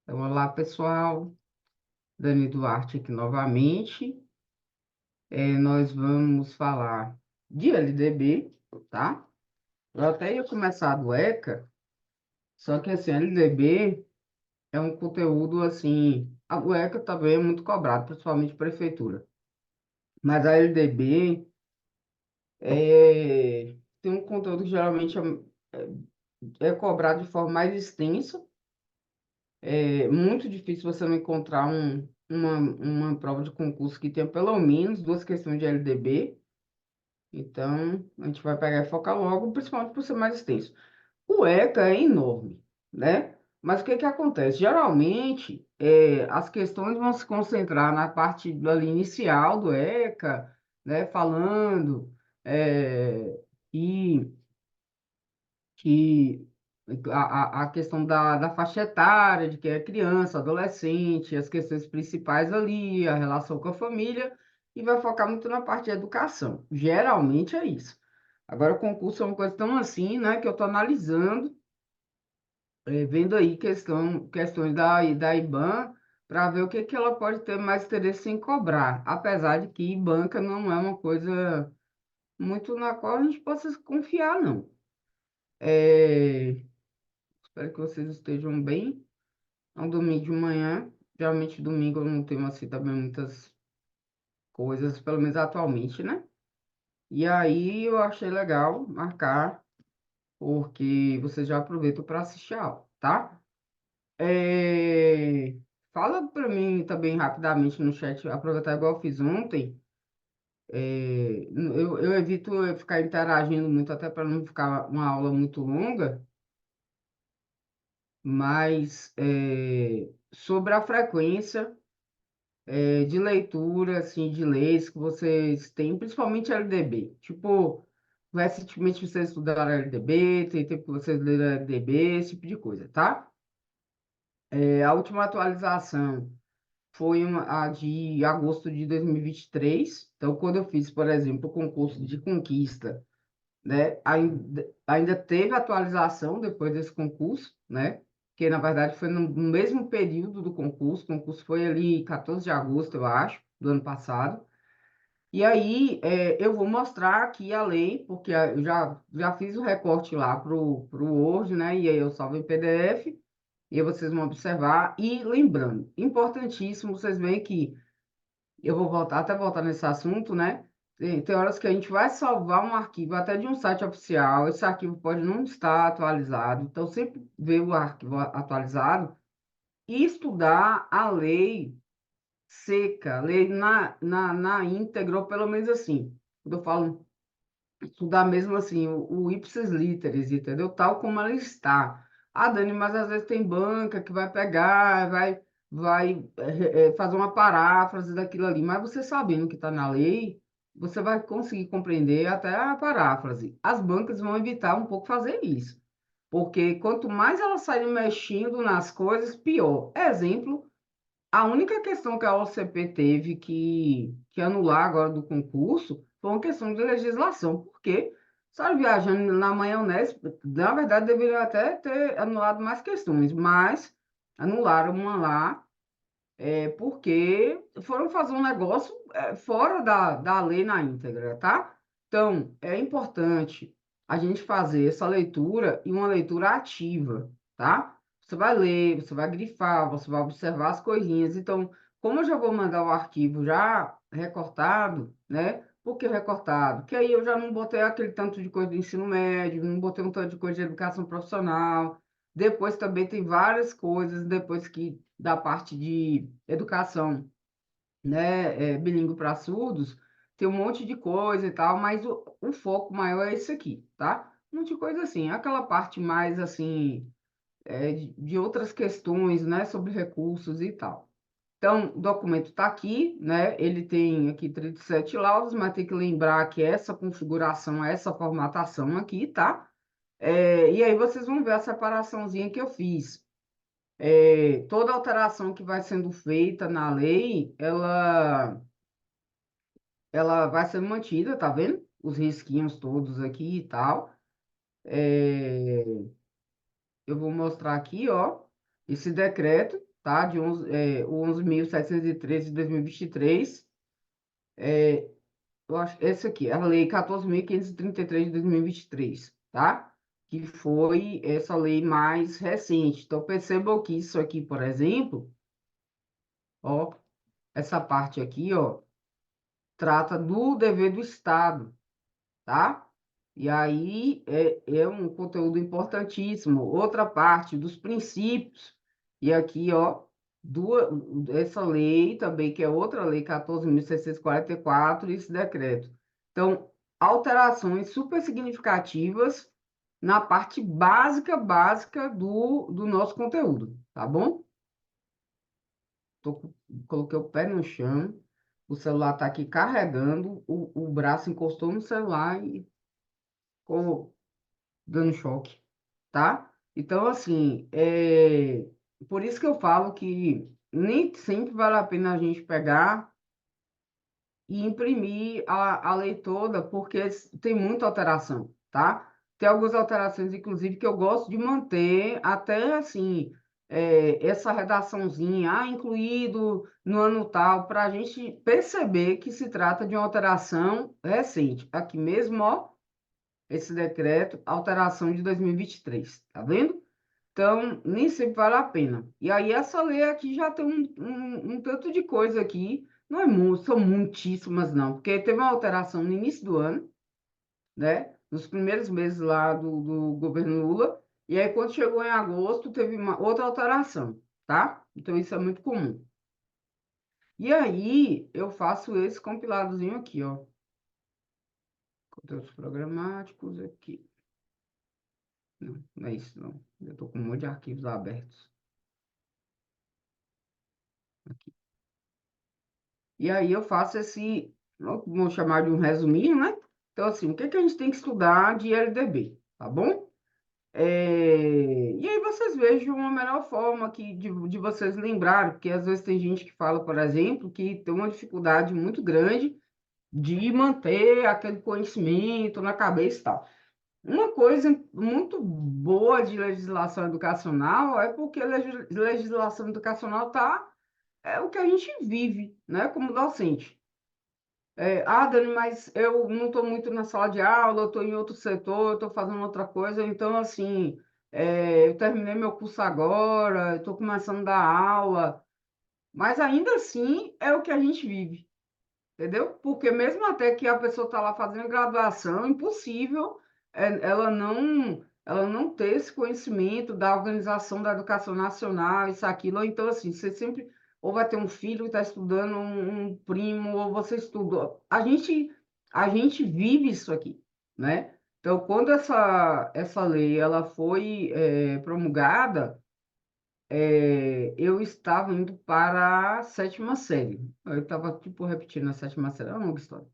Então, olá, pessoal. Dani Duarte aqui novamente. Nós vamos falar de LDB, tá? Eu até ia começar do ECA, só que assim, LDB é um conteúdo assim. O ECA também é muito cobrado, principalmente prefeitura. Mas a LDB tem um conteúdo que geralmente é cobrado de forma mais extensa. É muito difícil você não encontrar uma prova de concurso que tenha pelo menos duas questões de LDB. Então, a gente vai pegar e focar logo, principalmente por ser mais extenso. O ECA é enorme, né? Mas o que que acontece? Geralmente, as questões vão se concentrar na parte ali inicial do ECA, né? Falando é, e que a questão da faixa etária, de que é criança, adolescente, as questões principais ali, a relação com a família, e vai focar muito na parte de educação. Geralmente é isso. Agora, o concurso é uma coisa tão assim, né, que eu estou analisando, vendo aí questões da IBAN, para ver o que, que ela pode ter mais interesse em cobrar, apesar de que banca não é uma coisa muito na qual a gente possa confiar, não. É, Espero que vocês estejam bem. É um domingo de manhã. Geralmente, domingo eu não tenho assim também muitas coisas, pelo menos atualmente, né? E aí eu achei legal marcar, porque vocês já aproveitam para assistir a aula, tá? É, Fala para mim também rapidamente no chat, aproveitar igual eu fiz ontem. Eu evito ficar interagindo muito, até para não ficar uma aula muito longa, mas sobre a frequência de leitura, assim, de leis que vocês têm, principalmente LDB. Tipo, recentemente vocês estudaram LDB, tem tempo que vocês leram LDB, esse tipo de coisa, tá? A última atualização foi a de agosto de 2023. Então, quando eu fiz, por exemplo, o concurso de conquista, né? Ainda teve atualização depois desse concurso, né? Que na verdade foi no mesmo período do concurso. O concurso foi ali 14 de agosto, eu acho, do ano passado. E aí eu vou mostrar aqui a lei, porque eu já fiz o recorte lá pro Word, né? E aí eu salvo em PDF, e aí vocês vão observar. E lembrando, importantíssimo, vocês veem que eu vou voltar, até voltar nesse assunto, né? Tem horas que a gente vai salvar um arquivo até de um site oficial, esse arquivo pode não estar atualizado, então sempre ver o arquivo atualizado e estudar a lei seca, lei na íntegra, ou pelo menos assim, quando eu falo estudar mesmo assim, o ipsis literis, entendeu? Tal como ela está. Ah, Dani, mas às vezes tem banca que vai pegar, vai fazer uma paráfrase daquilo ali, mas você sabendo que está na lei, você vai conseguir compreender até a paráfrase. As bancas vão evitar um pouco fazer isso, porque quanto mais elas saírem mexendo nas coisas, pior. Exemplo, a única questão que a OCP teve que anular agora do concurso foi uma questão de legislação, porque só viajando na maionese, na verdade, deveriam até ter anulado mais questões, mas anularam uma lá, porque foram fazer um negócio fora da lei na íntegra, tá? Então, é importante a gente fazer essa leitura e uma leitura ativa, tá? Você vai ler, você vai grifar, você vai observar as coisinhas. Então, como eu já vou mandar o arquivo já recortado, né? Por que recortado? Porque aí eu já não botei aquele tanto de coisa do ensino médio, não botei um tanto de coisa de educação profissional. Depois também tem várias coisas, depois que da parte de educação, né, bilíngue para surdos, tem um monte de coisa e tal, mas o foco maior é esse aqui, tá? Um monte de coisa assim, aquela parte mais assim, de outras questões, né, sobre recursos e tal. Então, o documento está aqui, né? Ele tem aqui 37 laudos, mas tem que lembrar que essa configuração, essa formatação aqui, tá? E aí vocês vão ver a separaçãozinha que eu fiz. Toda alteração que vai sendo feita na lei, ela vai ser mantida, tá vendo? Os risquinhos todos aqui e tal. É, eu vou mostrar aqui, ó, esse decreto, tá? O 11.713 de 2023. Eu acho esse aqui, a Lei 14.533 de 2023, tá? Que foi essa lei mais recente. Então, percebam que isso aqui, por exemplo, ó, essa parte aqui, ó, trata do dever do Estado, tá? E aí é um conteúdo importantíssimo. Outra parte dos princípios. E aqui, ó, duas, essa lei também, que é outra lei, 14.644, e esse decreto. Então, alterações super significativas na parte básica do nosso conteúdo, tá bom? Coloquei o pé no chão, o celular está aqui carregando, o braço encostou no celular e ficou dando choque, tá? Então, assim, por isso que eu falo que nem sempre vale a pena a gente pegar e imprimir a lei toda, porque tem muita alteração, tá? Tem algumas alterações, inclusive, que eu gosto de manter até, assim, essa redaçãozinha, incluído no ano tal, para a gente perceber que se trata de uma alteração recente. Aqui mesmo, ó, esse decreto, alteração de 2023, tá vendo? Então, nem sempre vale a pena. E aí, essa lei aqui já tem um tanto de coisa aqui, não é muito, são muitíssimas, não, porque teve uma alteração no início do ano, né? Nos primeiros meses lá do governo Lula, e aí, quando chegou em agosto, teve uma outra alteração, tá? Então, isso é muito comum. E aí, eu faço esse compiladozinho aqui, ó. Conteúdos programáticos aqui. Não, não é isso, não. Eu estou com um monte de arquivos abertos aqui. E aí eu faço esse, vamos chamar de um resuminho, né? Então, assim, o que que a gente tem que estudar de LDB, tá bom? E aí vocês vejam a melhor forma aqui de vocês lembrarem, porque às vezes tem gente que fala, por exemplo, que tem uma dificuldade muito grande de manter aquele conhecimento na cabeça e tal. Uma coisa muito boa de legislação educacional é porque legislação educacional é o que a gente vive, né, como docente. Dani, mas eu não estou muito na sala de aula, eu estou em outro setor, eu estou fazendo outra coisa, então, assim, eu terminei meu curso agora, estou começando a dar aula, mas ainda assim é o que a gente vive. Entendeu? Porque mesmo até que a pessoa está lá fazendo graduação, é impossível ela não ter esse conhecimento da organização da educação nacional, isso, aquilo. Ou então, assim, você sempre ou vai ter um filho que está estudando, um primo, ou você estuda. A gente vive isso aqui, né? Então, quando essa lei ela foi promulgada, eu estava indo para a sétima série. Eu estava, tipo, repetindo a sétima série, é uma longa história.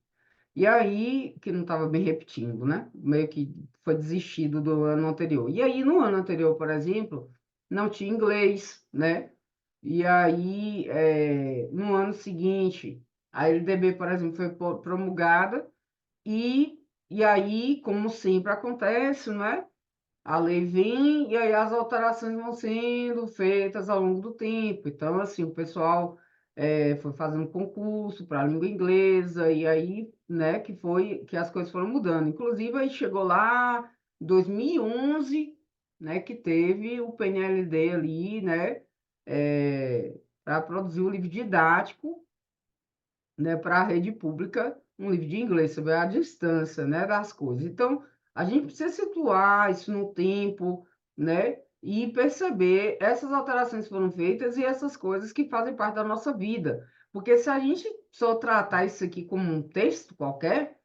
E aí, que não estava bem repetindo, né? Meio que foi desistido do ano anterior. E aí, no ano anterior, por exemplo, não tinha inglês, né? E aí, no ano seguinte, a LDB, por exemplo, foi promulgada e aí, como sempre acontece, né? A lei vem e aí as alterações vão sendo feitas ao longo do tempo. Então, assim, o pessoal foi fazendo concurso para a língua inglesa e aí, né, que as coisas foram mudando. Inclusive, aí chegou lá em 2011, né, que teve o PNLD ali, né, para produzir o livro didático, né, para a rede pública, um livro de inglês sobre a distância, né, das coisas. Então, a gente precisa situar isso no tempo, né, e perceber essas alterações que foram feitas e essas coisas que fazem parte da nossa vida. Porque se a gente só tratar isso aqui como um texto qualquer,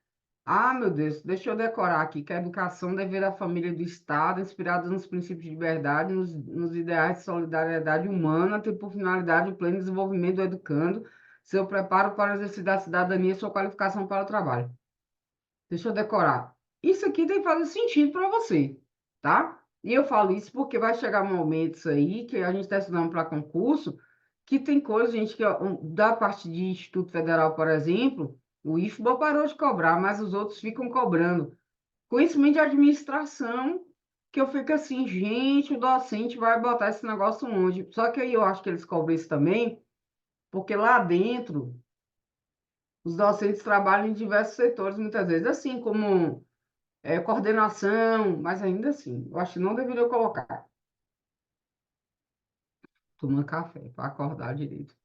meu Deus, deixa eu decorar aqui que a educação deve vir da família e do Estado, inspirada nos princípios de liberdade, nos ideais de solidariedade humana, ter por finalidade o pleno desenvolvimento do educando, seu preparo para o exercício da cidadania e sua qualificação para o trabalho. Deixa eu decorar. Isso aqui tem que fazer sentido para você, tá? E eu falo isso porque vai chegar momentos aí que a gente está estudando para concurso, que tem coisa, gente, que ó, da parte de Instituto Federal, por exemplo, o IFBA parou de cobrar, mas os outros ficam cobrando. Conhecimento de administração, que eu fico assim, gente, o docente vai botar esse negócio onde? Só que aí eu acho que eles cobram isso também, porque lá dentro os docentes trabalham em diversos setores, muitas vezes, assim como coordenação, mas ainda assim, eu acho que não deveria colocar. Tomando café para acordar direito.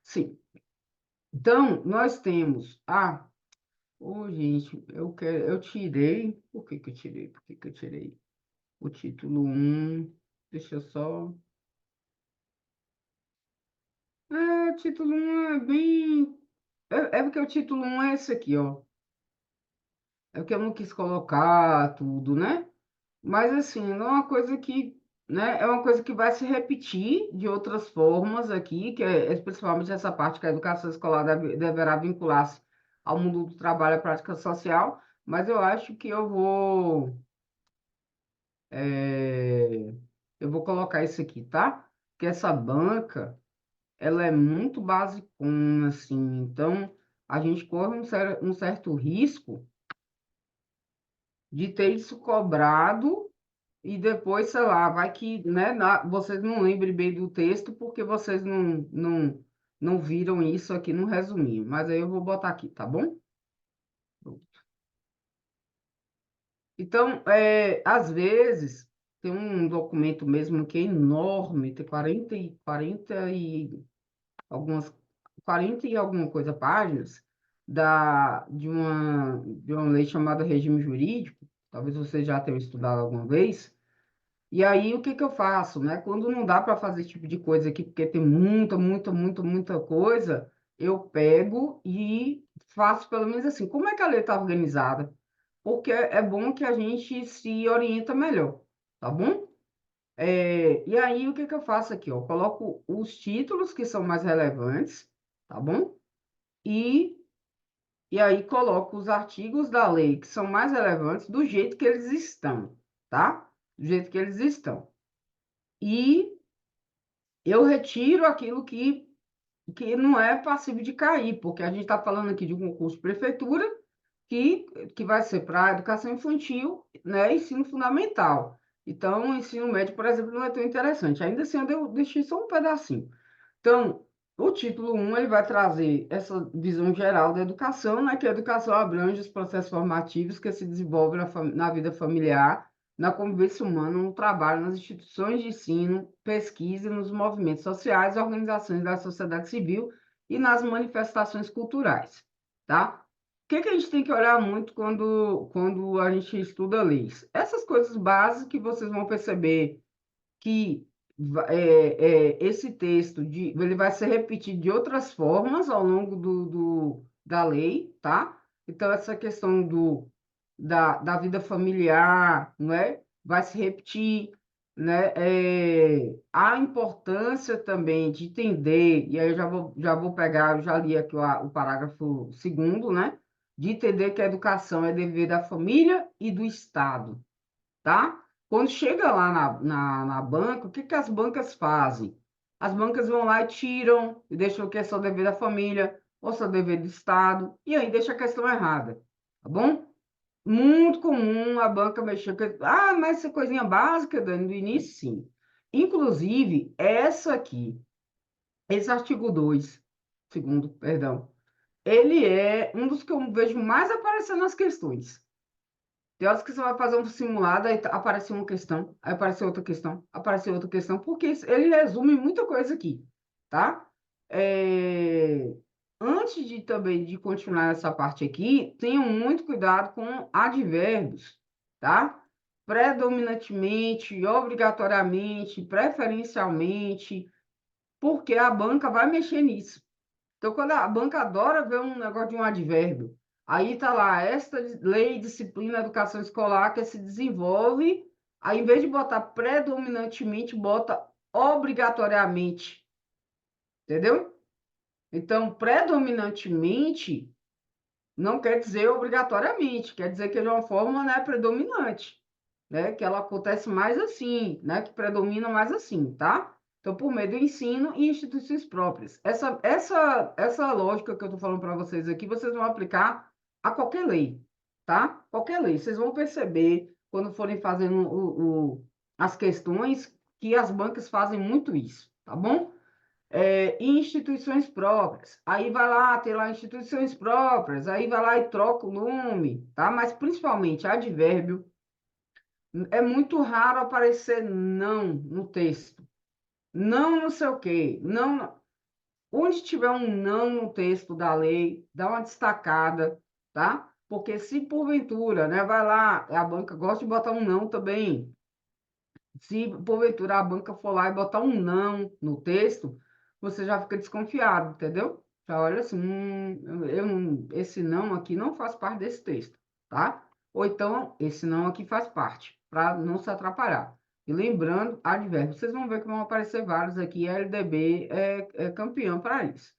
Sim. Então, nós temos. Gente, eu tirei. Por que que eu tirei? Por que que eu tirei? O título um. Deixa eu só. O título um é bem. É porque o título um é esse aqui, ó. É porque eu não quis colocar tudo, né? Mas assim, não é uma coisa que, né, é uma coisa que vai se repetir de outras formas aqui, que é principalmente essa parte que a educação escolar deverá vincular-se ao mundo do trabalho e à prática social, mas eu acho que é, eu vou colocar isso aqui, tá? Que essa banca, ela é muito basicona, assim, então a gente corre um certo risco de ter isso cobrado. E depois, sei lá, vai que, né, vocês não lembrem bem do texto porque vocês não viram isso aqui no resuminho. Mas aí eu vou botar aqui, tá bom? Então, às vezes, tem um documento mesmo que é enorme, tem 40 e algumas, 40 e alguma coisa páginas de uma lei chamada regime jurídico. Talvez vocês já tenham estudado alguma vez. E aí, o que que eu faço, né? Quando não dá para fazer esse tipo de coisa aqui, porque tem muita, muita, muita, muita coisa, eu pego e faço pelo menos assim. Como é que a lei está organizada? Porque é bom que a gente se orienta melhor, tá bom? E aí, o que que eu faço aqui? Eu coloco os títulos que são mais relevantes, tá bom? E, e aí coloco os artigos da lei que são mais relevantes do jeito que eles estão, tá? Do jeito que eles estão. E eu retiro aquilo que não é passível de cair, porque a gente está falando aqui de um concurso de prefeitura que, que vai ser para educação infantil, né, ensino fundamental. Então, o ensino médio, por exemplo, não é tão interessante. Ainda assim, eu deixei só um pedacinho. Então, o título um ele vai trazer essa visão geral da educação, né, que a educação abrange os processos formativos que se desenvolvem na vida familiar, na convivência humana, no trabalho, nas instituições de ensino, pesquisa, e nos movimentos sociais, organizações da sociedade civil e nas manifestações culturais, tá? O que que a gente tem que olhar muito quando a gente estuda leis? Essas coisas básicas que vocês vão perceber que esse texto ele vai ser repetido de outras formas ao longo da lei, tá? Então, essa questão da vida familiar, não é? Vai se repetir, né? A importância também de entender, e aí eu já vou pegar, eu já li aqui o parágrafo segundo, né? De entender que a educação é dever da família e do Estado, tá? Quando chega lá na banca, o que que as bancas fazem? As bancas vão lá e tiram, e deixam o que é só dever da família, ou só dever do Estado, e aí deixa a questão errada, tá bom? Muito comum a banca mexer com... mas essa coisinha básica, Dani, do início, sim. Inclusive, essa aqui, esse artigo 2, segundo, perdão, ele é um dos que eu vejo mais aparecendo nas questões. Tem horas que você vai fazer um simulado, aí aparece uma questão, aí aparece outra questão, aparece outra questão, porque ele resume muita coisa aqui, tá? É, Antes de também de continuar essa parte aqui, tenham muito cuidado com advérbios, tá? Predominantemente, obrigatoriamente, preferencialmente, porque a banca vai mexer nisso. Então, quando a banca adora ver um negócio de um advérbio, aí tá lá, esta lei, disciplina, educação escolar que se desenvolve, aí em vez de botar predominantemente, bota obrigatoriamente, entendeu? Então, predominantemente não quer dizer obrigatoriamente, quer dizer que é de uma forma, né, predominante, né, que ela acontece mais assim, né, que predomina mais assim, tá? Então, por meio do ensino e instituições próprias. Essa lógica que eu estou falando para vocês aqui, vocês vão aplicar a qualquer lei, tá? Qualquer lei. Vocês vão perceber quando forem fazendo as questões, que as bancas fazem muito isso, tá bom? E instituições próprias. Aí vai lá, tem lá instituições próprias, aí vai lá e troca o nome, tá? Mas principalmente advérbio. É muito raro aparecer não no texto. Não, não sei o quê. Não, onde tiver um não no texto da lei, dá uma destacada, tá? Porque se porventura, né, vai lá, a banca gosta de botar um não também. Se porventura a banca for lá e botar um não no texto, você já fica desconfiado, entendeu? Já olha assim, esse não aqui não faz parte desse texto, tá? Ou então, esse não aqui faz parte, para não se atrapalhar. E lembrando, advérbio, vocês vão ver que vão aparecer vários aqui, a LDB é campeão para isso,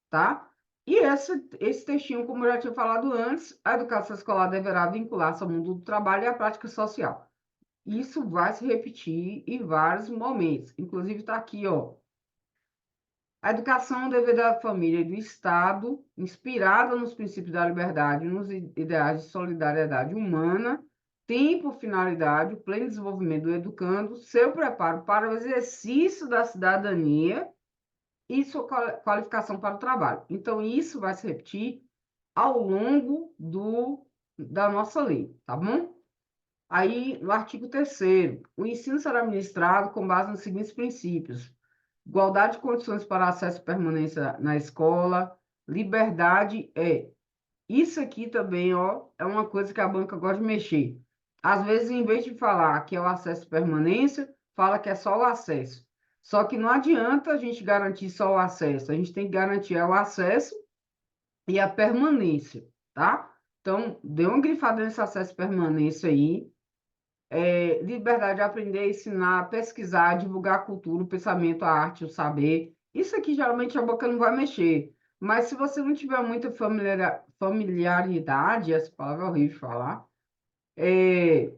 tá? E esse textinho, como eu já tinha falado antes, a educação escolar deverá vincular-se ao mundo do trabalho e à prática social. Isso vai se repetir em vários momentos. Inclusive, está aqui, ó. A educação é um dever da família e do Estado, inspirada nos princípios da liberdade, nos ideais de solidariedade humana, tem por finalidade o pleno desenvolvimento do educando, seu preparo para o exercício da cidadania e sua qualificação para o trabalho. Então, isso vai se repetir ao longo da nossa lei, tá bom? Aí, no artigo 3º, o ensino será ministrado com base nos seguintes princípios: igualdade de condições para acesso e permanência na escola, liberdade Isso aqui também, ó, é uma coisa que a banca gosta de mexer. Às vezes, em vez de falar que é o acesso e permanência, fala que é só o acesso. Só que não adianta a gente garantir só o acesso, a gente tem que garantir o acesso e a permanência, tá? Então, dê uma grifada nesse acesso e permanência aí, liberdade de aprender, ensinar, pesquisar, divulgar a cultura, o pensamento, a arte, o saber. Isso aqui geralmente a boca não vai mexer. Mas se você não tiver muita familiaridade, essa palavra é horrível de falar, é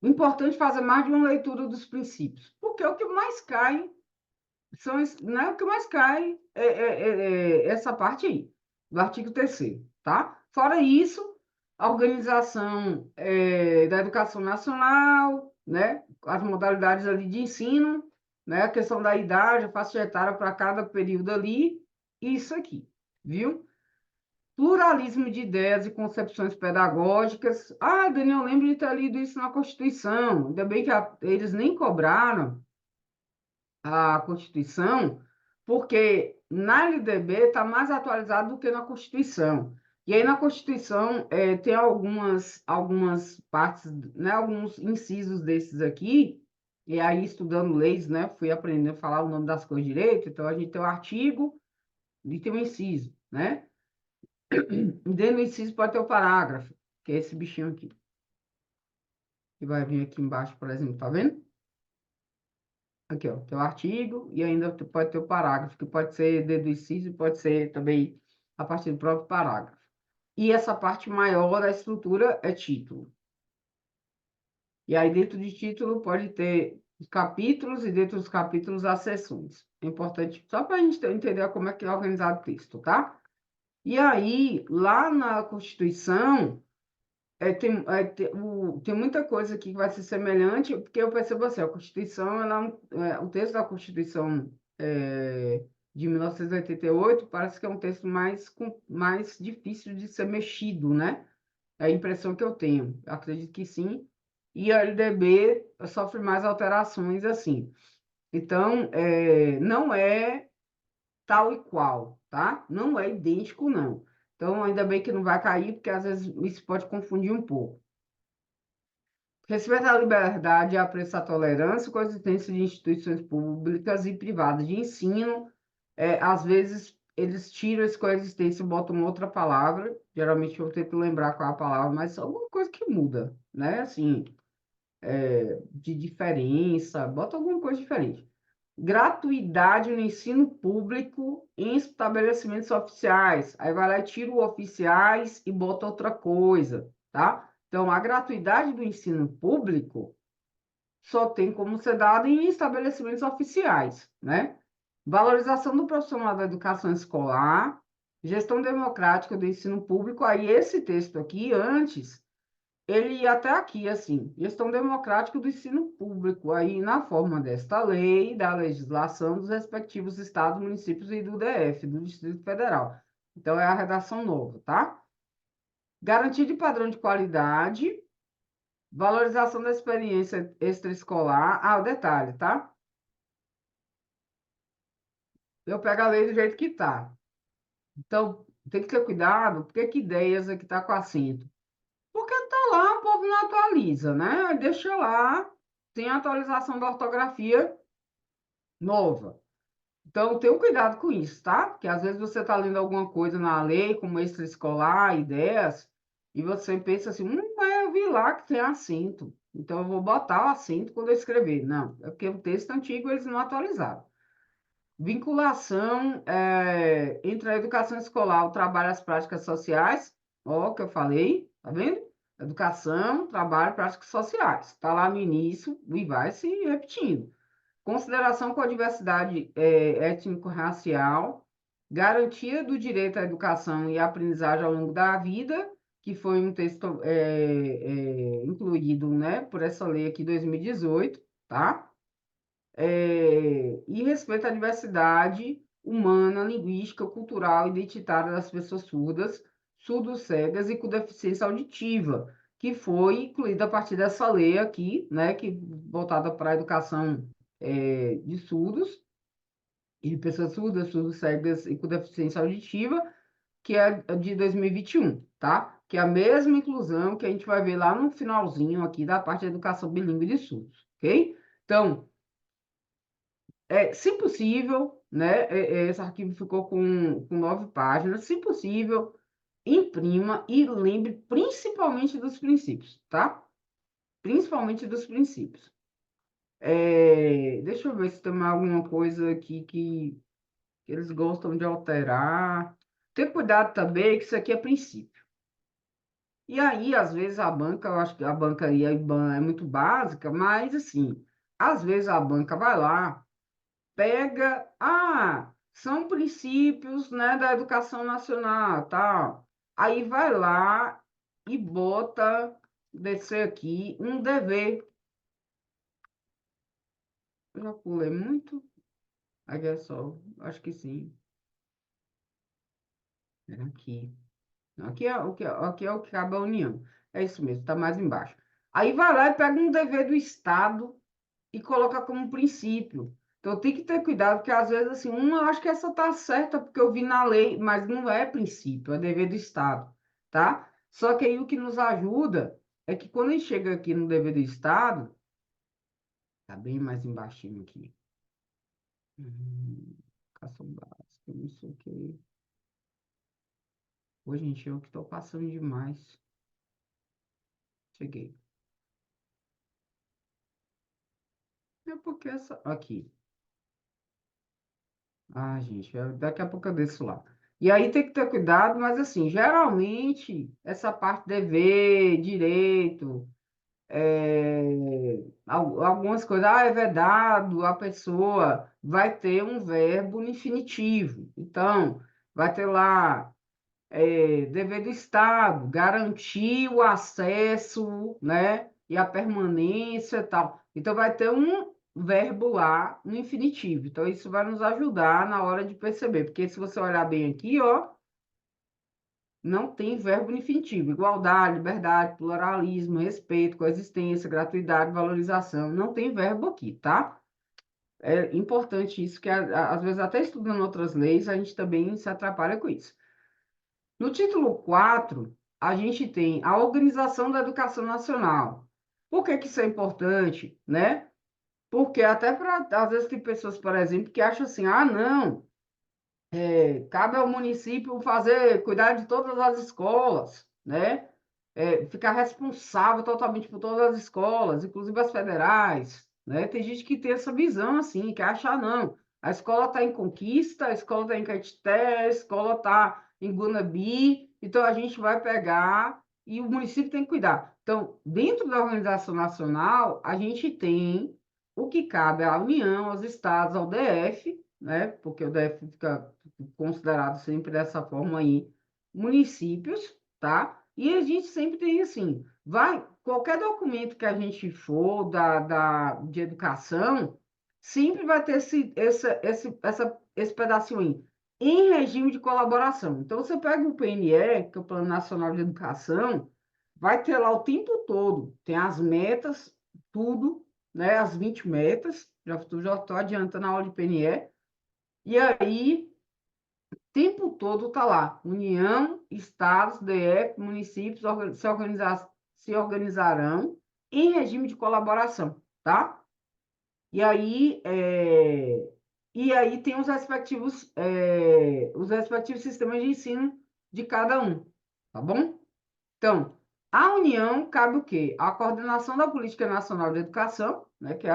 importante fazer mais de uma leitura dos princípios. Porque o que mais cai não é o que mais cai essa parte aí, do artigo 3º, tá? Fora isso, a organização da educação nacional, né? As modalidades ali de ensino, né? A questão da idade, a faixa etária para cada período ali, isso aqui, viu? Pluralismo de ideias e concepções pedagógicas. Ah, Daniel, eu lembro de ter lido isso na Constituição. Ainda bem que eles nem cobraram a Constituição, porque na LDB está mais atualizado do que na Constituição. E aí na Constituição tem algumas partes, né, alguns incisos desses aqui, e aí estudando leis, né, fui aprendendo a falar o nome das coisas direito, então a gente tem o artigo e tem o inciso, né? E dentro do inciso pode ter o parágrafo, que é esse bichinho aqui, que vai vir aqui embaixo, por exemplo, tá vendo? Aqui, ó, tem o artigo e ainda pode ter o parágrafo, que pode ser dentro do inciso e pode ser também a partir do próprio parágrafo. E essa parte maior da estrutura é título. E aí, dentro de título, pode ter os capítulos e dentro dos capítulos as seções. É importante só para a gente entender como é que é organizado o texto, tá? E aí, lá na Constituição, tem muita coisa aqui que vai ser semelhante, porque eu percebo assim, a Constituição, o texto da Constituição de 1988 parece que é um texto mais difícil de ser mexido, né? É a impressão que eu tenho. Eu acredito que sim. E a LDB sofre mais alterações assim. Então, não é tal e qual, tá? Não é idêntico, não. Então, ainda bem que não vai cair, porque às vezes isso pode confundir um pouco. Respeito à liberdade e apreço à tolerância, coexistência de instituições públicas e privadas de ensino. Às vezes, eles tiram essa coexistência e botam uma outra palavra. Geralmente, eu tento lembrar qual é a palavra, mas é alguma coisa que muda, né? Assim, de diferença, bota alguma coisa diferente. Gratuidade no ensino público em estabelecimentos oficiais. Aí vai lá e tira o oficiais e bota outra coisa, tá? Então, a gratuidade do ensino público só tem como ser dada em estabelecimentos oficiais, né? Valorização do profissional da educação escolar, gestão democrática do ensino público. Aí, esse texto aqui, antes, ele ia até aqui, assim, gestão democrática do ensino público, aí na forma desta lei, da legislação dos respectivos estados, municípios e do DF, do Distrito Federal. Então, é a redação nova, tá? Garantia de padrão de qualidade, valorização da experiência extraescolar. Ah, o detalhe, tá? Eu pego a lei do jeito que tá. Então, tem que ter cuidado, porque que ideias aqui tá com acento? Porque tá lá, o povo não atualiza, né? Aí deixa lá, tem atualização da ortografia nova. Então, tenha cuidado com isso, tá? Porque às vezes você está lendo alguma coisa na lei, como extraescolar, ideias, e você pensa assim, eu vi lá que tem acento, então eu vou botar o acento quando eu escrever. Não, é porque o texto antigo eles não atualizaram. Vinculação entre a educação escolar, o trabalho e as práticas sociais, ó, que eu falei, tá vendo? Educação, trabalho, práticas sociais. Está lá no início e vai se repetindo. Consideração com a diversidade étnico-racial, garantia do direito à educação e aprendizagem ao longo da vida, que foi um texto incluído, né, por essa lei aqui 2018, tá? E respeito à diversidade humana, linguística, cultural, identitária das pessoas surdas, surdo-cegas e com deficiência auditiva, que foi incluída a partir dessa lei aqui, né, que voltada para a educação de surdos e de pessoas surdas, surdo-cegas e com deficiência auditiva, que é de 2021, tá? Que é a mesma inclusão que a gente vai ver lá no finalzinho aqui da parte da educação bilíngue de surdos, ok? Então, se possível, né? Esse arquivo ficou com 9 páginas. Se possível, imprima e lembre principalmente dos princípios, tá? Principalmente dos princípios. Deixa eu ver se tem mais alguma coisa aqui que eles gostam de alterar. Ter cuidado também, que isso aqui é princípio. E aí, às vezes, a banca, eu acho que a banca e a IBAN é muito básica, mas, assim, às vezes a banca vai lá, pega, são princípios, né, da educação nacional, tá? Aí vai lá e bota, descer aqui, um dever. Eu já pulei muito? Aqui é só, acho que sim. É aqui. Aqui é o que cabe à União. É isso mesmo, está mais embaixo. Aí vai lá e pega um dever do Estado e coloca como princípio. Então tem que ter cuidado, porque às vezes assim, eu acho que essa tá certa porque eu vi na lei, mas não é princípio, é dever do Estado, tá? Só que aí o que nos ajuda é que quando a gente chega aqui no dever do Estado, tá bem mais embaixinho aqui. Educação básica, não sei o quê. Pô, gente, eu que tô passando demais. Cheguei. É porque essa. Aqui. Gente, daqui a pouco eu desço lá. E aí tem que ter cuidado, mas assim, geralmente, essa parte dever, direito, algumas coisas, é vedado, a pessoa vai ter um verbo no infinitivo. Então, vai ter lá, dever do Estado, garantir o acesso, né, e a permanência e tal. Então, vai ter um verbo lá no infinitivo. Então, isso vai nos ajudar na hora de perceber, porque se você olhar bem aqui, ó, não tem verbo no infinitivo. Igualdade, liberdade, pluralismo, respeito, coexistência, gratuidade, valorização. Não tem verbo aqui, tá? É importante isso, que às vezes até estudando outras leis, a gente também se atrapalha com isso. No título 4 a gente tem a organização da educação nacional. Por que que isso é importante, né? Porque até para, às vezes tem pessoas, por exemplo, que acham assim, não, cabe ao município fazer, cuidar de todas as escolas, né? Ficar responsável totalmente por todas as escolas, inclusive as federais, né? Tem gente que tem essa visão assim, que acha, não, a escola está em Conquista, a escola está em Caetité, a escola está em Guanabi, então a gente vai pegar e o município tem que cuidar. Então, dentro da organização nacional, a gente tem o que cabe à União, aos estados, ao DF, né? Porque o DF fica considerado sempre dessa forma aí, municípios, tá? E a gente sempre tem assim, qualquer documento que a gente for de educação, sempre vai ter esse pedacinho aí, em regime de colaboração. Então, você pega o PNE, que é o Plano Nacional de Educação, vai ter lá o tempo todo, tem as metas, tudo, né, as 20 metas, já estou adiantando a aula de PNE, e aí tempo todo está lá. União, estados, DF, municípios se organizarão em regime de colaboração, tá? E aí, tem os respectivos sistemas de ensino de cada um, tá bom? Então, a União cabe o quê? A coordenação da Política Nacional de Educação, né, que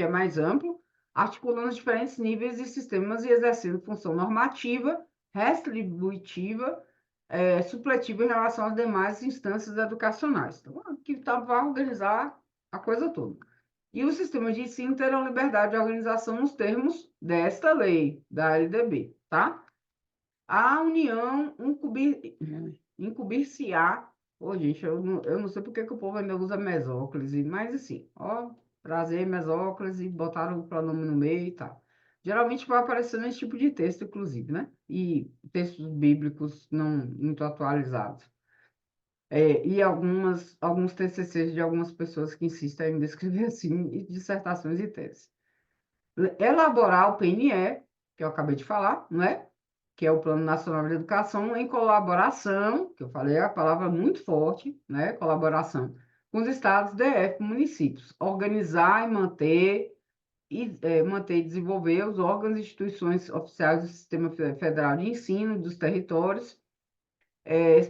é mais amplo, articulando os diferentes níveis e sistemas e exercendo função normativa, restributiva, supletiva em relação às demais instâncias educacionais. Então, aqui tá, vai organizar a coisa toda. E os sistemas de ensino terão liberdade de organização nos termos desta lei, da LDB, tá? A União incumbir-se-á. Pô, gente, eu não sei por que que o povo ainda usa mesóclise, mas assim, ó, trazer mesóclise, botaram o pronome no meio e tal. Geralmente vai aparecendo esse tipo de texto, inclusive, né? E textos bíblicos não muito atualizados. E alguns TCCs de algumas pessoas que insistem em descrever assim, e dissertações e teses. Elaborar o PNE, que eu acabei de falar, não é? Que é o Plano Nacional de Educação, em colaboração, que eu falei a palavra muito forte, né? Colaboração, com os estados, DF, municípios. Organizar e manter e desenvolver os órgãos e instituições oficiais do Sistema Federal de Ensino dos territórios,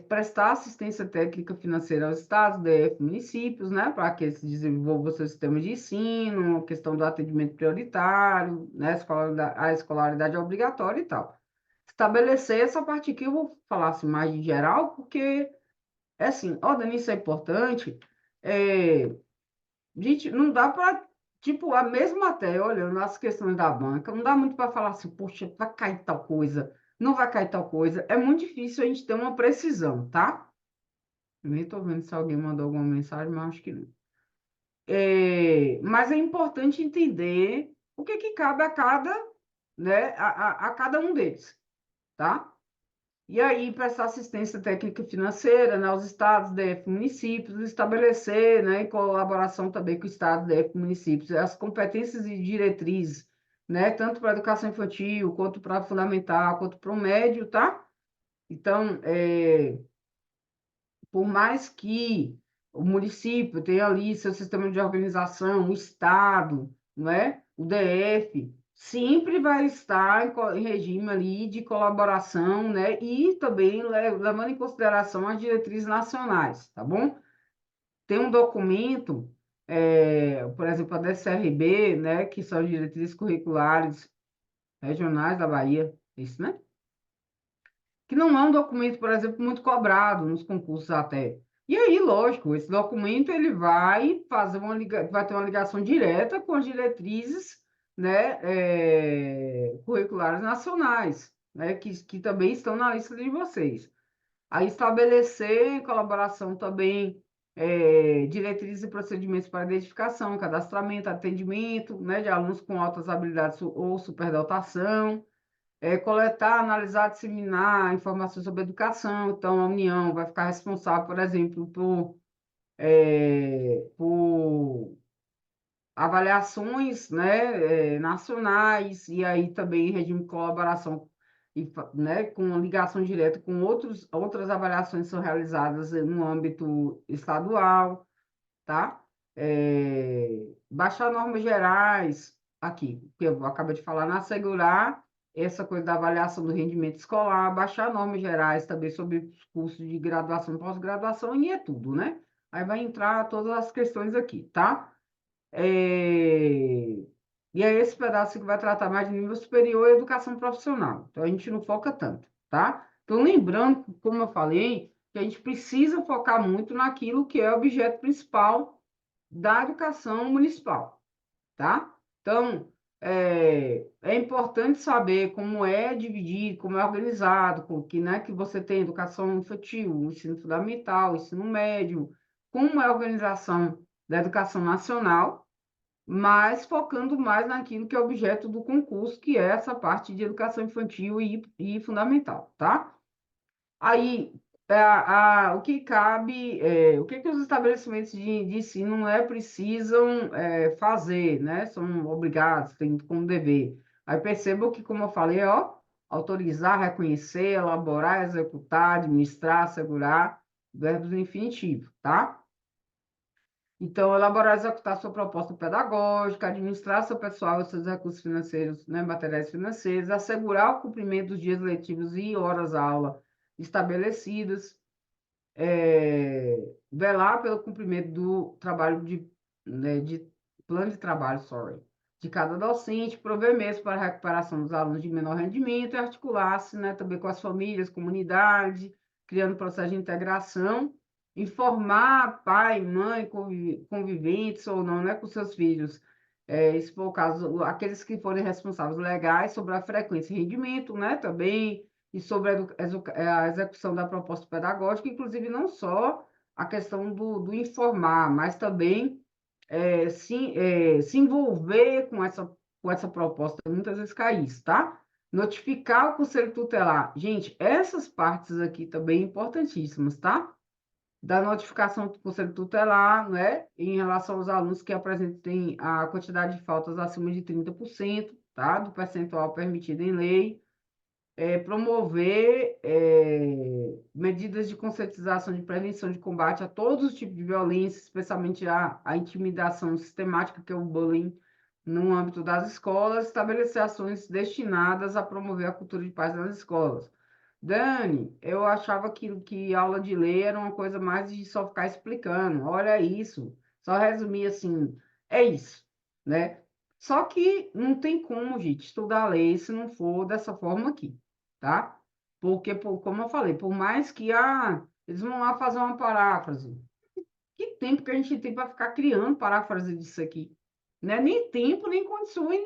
prestar assistência técnica financeira aos estados, DF, municípios, né, para que eles desenvolvam o seu sistema de ensino, a questão do atendimento prioritário, né, a escolaridade obrigatória e tal. Estabelecer essa parte aqui, eu vou falar assim, mais em geral, porque, é assim, ó, Dani, isso é importante, é, gente, não dá para, tipo, a mesma matéria, olhando as questões da banca, não dá muito para falar assim, poxa, vai cair tal coisa, não vai cair tal coisa. É muito difícil a gente ter uma precisão, tá? Nem estou vendo se alguém mandou alguma mensagem, mas acho que não. Mas é importante entender o que que cabe a cada, né, a cada um deles, tá? E aí, prestar assistência técnica financeira, né, aos estados, DF, municípios, estabelecer, né, em colaboração também com o estado, DF, municípios, as competências e diretrizes, né, tanto para a educação infantil, quanto para a fundamental, quanto para o médio, tá? Então, por mais que o município tenha ali seu sistema de organização, o estado, não é? O DF, sempre vai estar em regime ali de colaboração, né? E também levando em consideração as diretrizes nacionais, tá bom? Tem um documento, por exemplo, a DCRB, né? Que são as diretrizes curriculares regionais da Bahia, isso, né? Que não é um documento, por exemplo, muito cobrado nos concursos até. E aí, lógico, esse documento ele vai ter uma ligação direta com as diretrizes, né, curriculares nacionais, né, que também estão na lista de vocês. Aí estabelecer em colaboração também diretrizes e procedimentos para identificação, cadastramento, atendimento, né, de alunos com altas habilidades ou superdotação, coletar, analisar, disseminar informações sobre educação. Então, a União vai ficar responsável, por exemplo, por avaliações, né, nacionais, e aí também regime de colaboração, né, com ligação direta com outras avaliações que são realizadas no âmbito estadual, tá? Baixar normas gerais, aqui, que eu acabei de falar, na assegurar essa coisa da avaliação do rendimento escolar, baixar normas gerais também sobre os cursos de graduação e pós-graduação, e é tudo, né? Aí vai entrar todas as questões aqui, tá? E é esse pedaço que vai tratar mais de nível superior e educação profissional. Então, a gente não foca tanto, tá? Então, lembrando, como eu falei, que a gente precisa focar muito naquilo que é o objeto principal da educação municipal, tá? Então, é importante saber como é dividido, como é organizado, que, né, que você tem educação infantil, ensino fundamental, ensino médio, como é a organização da educação nacional, mas focando mais naquilo que é objeto do concurso, que é essa parte de educação infantil e fundamental, tá? Aí, o que cabe, o que que os estabelecimentos de ensino precisam fazer, né? São obrigados, têm como dever. Aí percebam que, como eu falei, ó, autorizar, reconhecer, elaborar, executar, administrar, assegurar, verbos no infinitivo, tá? Então, elaborar e executar sua proposta pedagógica, administrar seu pessoal e seus recursos financeiros, né, materiais financeiros, assegurar o cumprimento dos dias letivos e horas-aula estabelecidas, velar pelo cumprimento do trabalho de plano de trabalho, sorry, de cada docente, prover meios para a recuperação dos alunos de menor rendimento e articular-se, né, também com as famílias, comunidade, criando processo de integração, informar pai, mãe, conviventes ou não, né, com seus filhos, se for o caso, aqueles que forem responsáveis legais sobre a frequência e rendimento, né, também, e sobre a execução da proposta pedagógica, inclusive não só a questão do informar, mas também se envolver com essa proposta, muitas vezes cai isso, tá? Notificar o conselho tutelar. Gente, essas partes aqui também importantíssimas, tá? Da notificação do conselho tutelar, né? Em relação aos alunos que apresentem a quantidade de faltas acima de 30%, tá? Do percentual permitido em lei, promover medidas de conscientização de prevenção de combate a todos os tipos de violência, especialmente a intimidação sistemática, que é o bullying, no âmbito das escolas, estabelecer ações destinadas a promover a cultura de paz nas escolas. Dani, eu achava que aula de ler era uma coisa mais de só ficar explicando. Olha isso. Só resumir assim, é isso, né? Só que não tem como, gente, estudar lei se não for dessa forma aqui, tá? Porque, como eu falei, por mais que eles vão lá fazer uma paráfrase, que tempo que a gente tem para ficar criando paráfrase disso aqui? Né? Nem tempo, nem condições,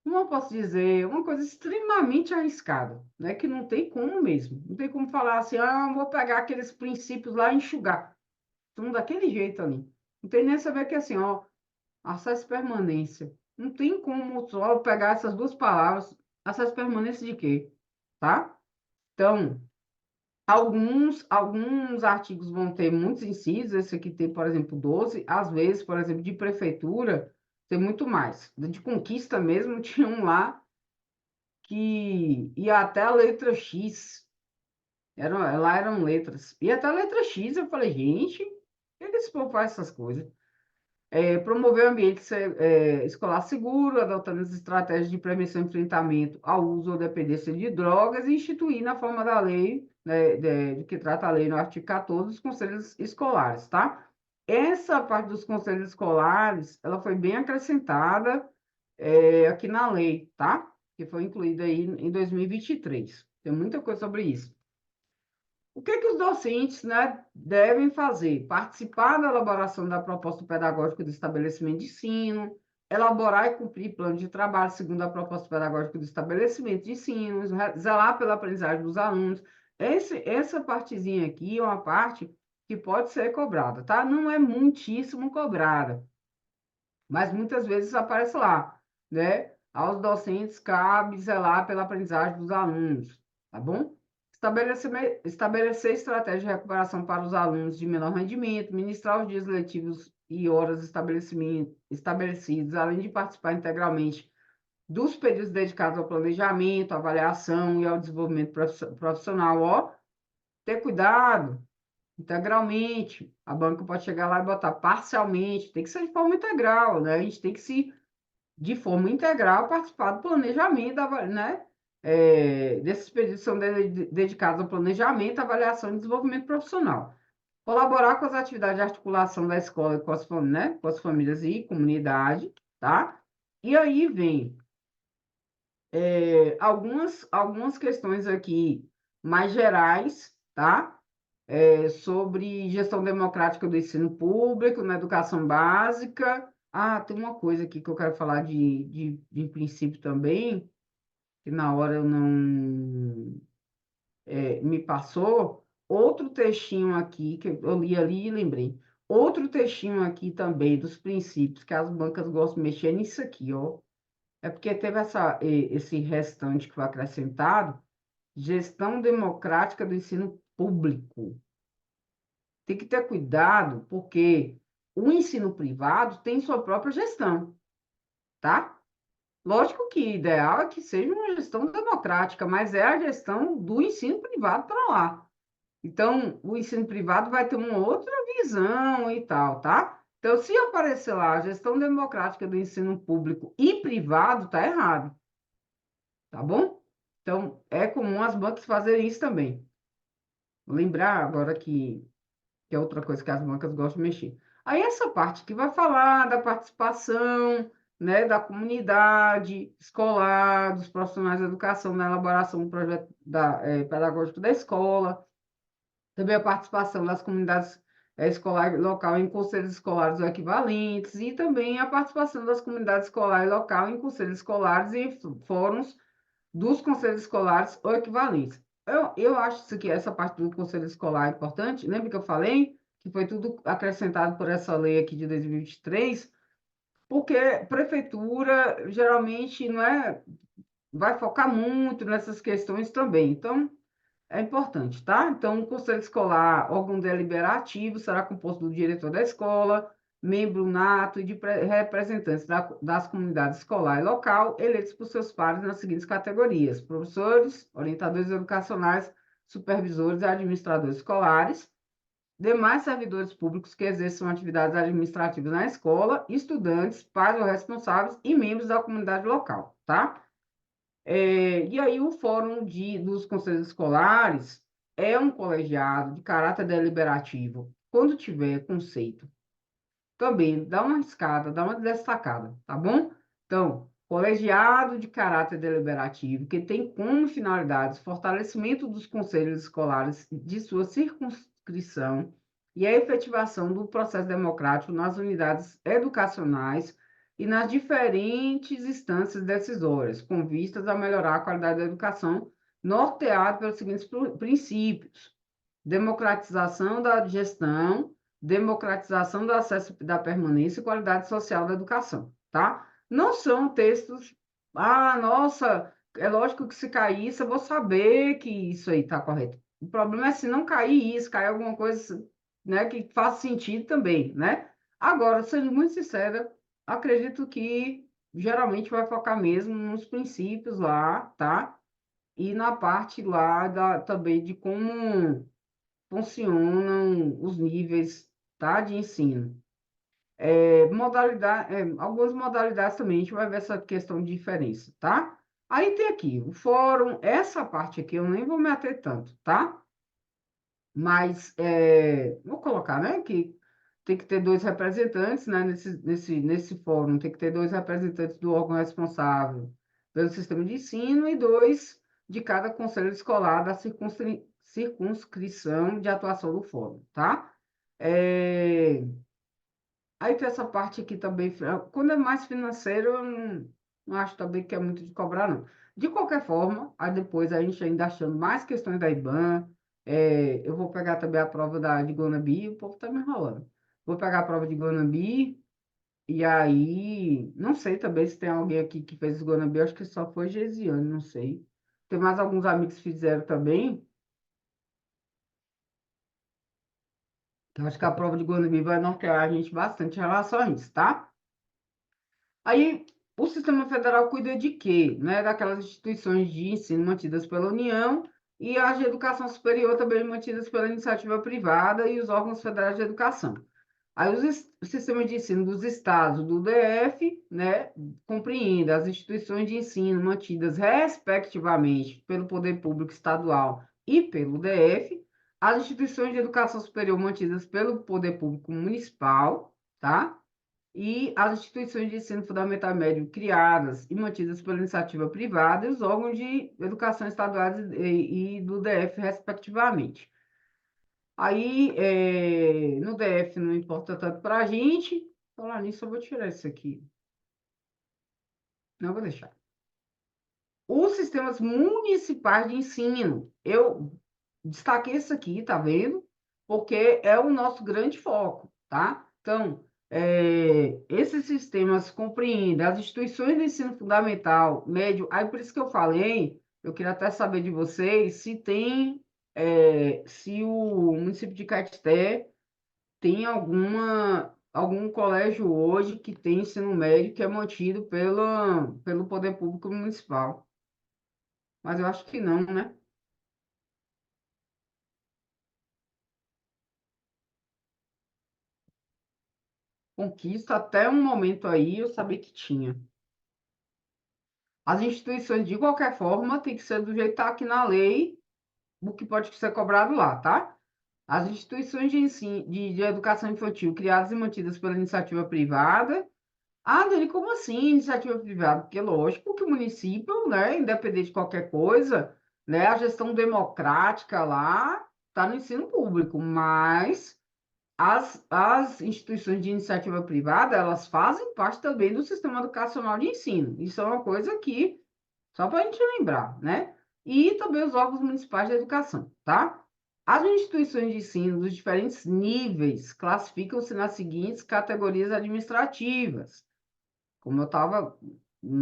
como eu posso dizer, uma coisa extremamente arriscada, né? Que não tem como mesmo. Não tem como falar assim, vou pegar aqueles princípios lá e enxugar. Então, daquele jeito ali. Não tem nem saber que assim, ó, acesso e permanência. Não tem como só pegar essas duas palavras. Acesso e permanência de quê? Tá? Então, alguns artigos vão ter muitos incisos. Esse aqui tem, por exemplo, 12. Às vezes, por exemplo, de prefeitura, tem muito mais. De conquista mesmo, tinha um lá que ia até a letra X. Lá eram letras. E até a letra X, eu falei, gente, por que esse povo faz essas coisas? Promover o ambiente escolar seguro, adotando as estratégias de prevenção e enfrentamento ao uso ou dependência de drogas e instituir na forma da lei, né, de que trata a lei no artigo 14, os conselhos escolares, tá? Essa parte dos conselhos escolares, ela foi bem acrescentada aqui na lei, tá? Que foi incluída aí em 2023. Tem muita coisa sobre isso. O que que os docentes, né, devem fazer? Participar da elaboração da proposta pedagógica do estabelecimento de ensino, elaborar e cumprir plano de trabalho segundo a proposta pedagógica do estabelecimento de ensino, zelar pela aprendizagem dos alunos. Essa partezinha aqui é uma parte que pode ser cobrada, tá? Não é muitíssimo cobrada, mas muitas vezes aparece lá, né? Aos docentes cabe zelar pela aprendizagem dos alunos, tá bom? Estabelecer estratégia de recuperação para os alunos de menor rendimento, ministrar os dias letivos e horas estabelecidos, além de participar integralmente dos períodos dedicados ao planejamento, avaliação e ao desenvolvimento profissional. Ó, ter cuidado, integralmente. A banca pode chegar lá e botar parcialmente, tem que ser de forma integral, né? A gente tem que se, de forma integral, participar do planejamento, né? Desses períodos são dedicados ao planejamento, avaliação e desenvolvimento profissional. Colaborar com as atividades de articulação da escola com né? Com as famílias e comunidade, tá? E aí vem algumas questões aqui mais gerais, tá? Sobre gestão democrática do ensino público, na educação básica. Tem uma coisa aqui que eu quero falar de princípio também, que na hora eu não me passou, outro textinho aqui, que eu li ali e lembrei. Outro textinho aqui também dos princípios, que as bancas gostam de mexer nisso aqui, ó. É porque teve esse restante que foi acrescentado, gestão democrática do ensino público. Tem que ter cuidado, porque o ensino privado tem sua própria gestão, tá? Lógico que o ideal é que seja uma gestão democrática, mas é a gestão do ensino privado para lá. Então, o ensino privado vai ter uma outra visão e tal, tá? Então, se aparecer lá a gestão democrática do ensino público e privado, tá errado, tá bom? Então, é comum as bancas fazerem isso também. Vou lembrar agora que é outra coisa que as bancas gostam de mexer. Aí essa parte que vai falar da participação, né, da comunidade escolar, dos profissionais da educação na elaboração do projeto pedagógico da escola, também a participação das comunidades escolar local em conselhos escolares ou equivalentes, e também a participação das comunidades escolar e local em conselhos escolares e fóruns dos conselhos escolares ou equivalentes. Eu acho isso aqui, essa parte do conselho escolar é importante. Lembra que eu falei que foi tudo acrescentado por essa lei aqui de 2023? Porque prefeitura geralmente não é, vai focar muito nessas questões também. Então, é importante, tá? Então, o conselho escolar, órgão deliberativo, será composto do diretor da escola, membro nato e de representantes das comunidades escolar e local, eleitos por seus pares nas seguintes categorias: professores, orientadores educacionais, supervisores e administradores escolares, demais servidores públicos que exerçam atividades administrativas na escola, estudantes, pais ou responsáveis e membros da comunidade local, tá? E aí, o Fórum dos Conselhos Escolares é um colegiado de caráter deliberativo. Quando tiver conceito, também dá uma escada, dá uma destacada, tá bom? Então, colegiado de caráter deliberativo, que tem como finalidades fortalecimento dos conselhos escolares de sua circunscrição e a efetivação do processo democrático nas unidades educacionais e nas diferentes instâncias decisórias, com vistas a melhorar a qualidade da educação, norteado pelos seguintes princípios: democratização da gestão, democratização do acesso da permanência e qualidade social da educação, tá? Não são textos, nossa, é lógico que se cair isso, eu vou saber que isso aí está correto. O problema é se não cair isso, cair alguma coisa, né, que faça sentido também, né? Agora, sendo muito sincera, acredito que geralmente vai focar mesmo nos princípios lá, tá? E na parte lá também de como funcionam os níveis, tá, de ensino. Algumas modalidades também, a gente vai ver essa questão de diferença, tá? Aí tem aqui o fórum, essa parte aqui eu nem vou me ater tanto, tá? Mas vou colocar, né, que tem que ter dois representantes, né, nesse fórum, tem que ter dois representantes do órgão responsável pelo sistema de ensino e dois de cada conselho escolar da circunscrição de atuação do fórum, tá? É, Aí tem essa parte aqui também, quando é mais financeiro, eu não acho também que é muito de cobrar, não. De qualquer forma, aí depois a gente ainda achando mais questões da IBAN, eu vou pegar também a prova de Guanambi, o povo tá me enrolando. Vou pegar a prova de Guanambi, e aí, não sei também se tem alguém aqui que fez Guanambi, acho que só foi Gesiane, não sei. Tem mais alguns amigos que fizeram também, então acho que a prova de Guanambi vai nortear a gente bastante em relação a isso, tá? Aí, o sistema federal cuida de quê? Né? Daquelas instituições de ensino mantidas pela União e as de educação superior também mantidas pela iniciativa privada e os órgãos federais de educação. Aí, o sistema de ensino dos estados do DF, né, compreende as instituições de ensino mantidas respectivamente pelo poder público estadual e pelo DF, as instituições de educação superior mantidas pelo poder público municipal, tá? E as instituições de ensino fundamental e médio criadas e mantidas pela iniciativa privada e os órgãos de educação estaduais e do DF, respectivamente. Aí, no DF não importa tanto para a gente. Falar nisso, eu vou tirar isso aqui. Não vou deixar. Os sistemas municipais de ensino. Eu destaquei isso aqui, tá vendo? Porque é o nosso grande foco, tá? Então, esses sistemas compreendem as instituições de ensino fundamental, médio, aí por isso que eu falei, eu queria até saber de vocês se tem, se o município de Caeté tem algum colégio hoje que tem ensino médio que é mantido pelo poder público municipal. Mas eu acho que não, né? Conquista, até um momento aí, eu sabia que tinha. As instituições, de qualquer forma, tem que ser do jeito que está aqui na lei, o que pode ser cobrado lá, tá? As instituições de ensino, de educação infantil criadas e mantidas pela iniciativa privada. Ah, Dani, como assim iniciativa privada? Porque, lógico, que o município, né, independente de qualquer coisa, né, a gestão democrática lá está no ensino público, mas as instituições de iniciativa privada, elas fazem parte também do sistema educacional de ensino. Isso é uma coisa que, só para a gente lembrar, né? E também os órgãos municipais de educação, tá? As instituições de ensino dos diferentes níveis classificam-se nas seguintes categorias administrativas, como eu estava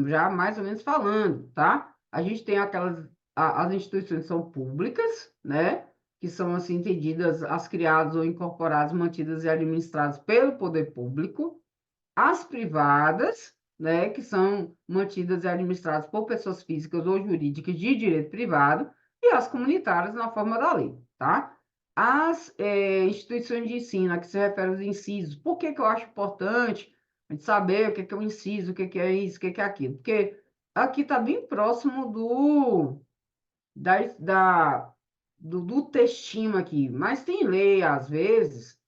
já mais ou menos falando, tá? A gente tem as instituições que são públicas, né? Que são assim entendidas as criadas ou incorporadas, mantidas e administradas pelo poder público, as privadas, né? Que são mantidas e administradas por pessoas físicas ou jurídicas de direito privado, e as comunitárias na forma da lei, tá? As instituições de ensino, a que se refere aos incisos, por que que eu acho importante a gente saber o que que é o inciso, o que que é isso, o que que é aquilo? Porque aqui está bem próximo da, da, do textinho aqui, mas tem lei, às vezes,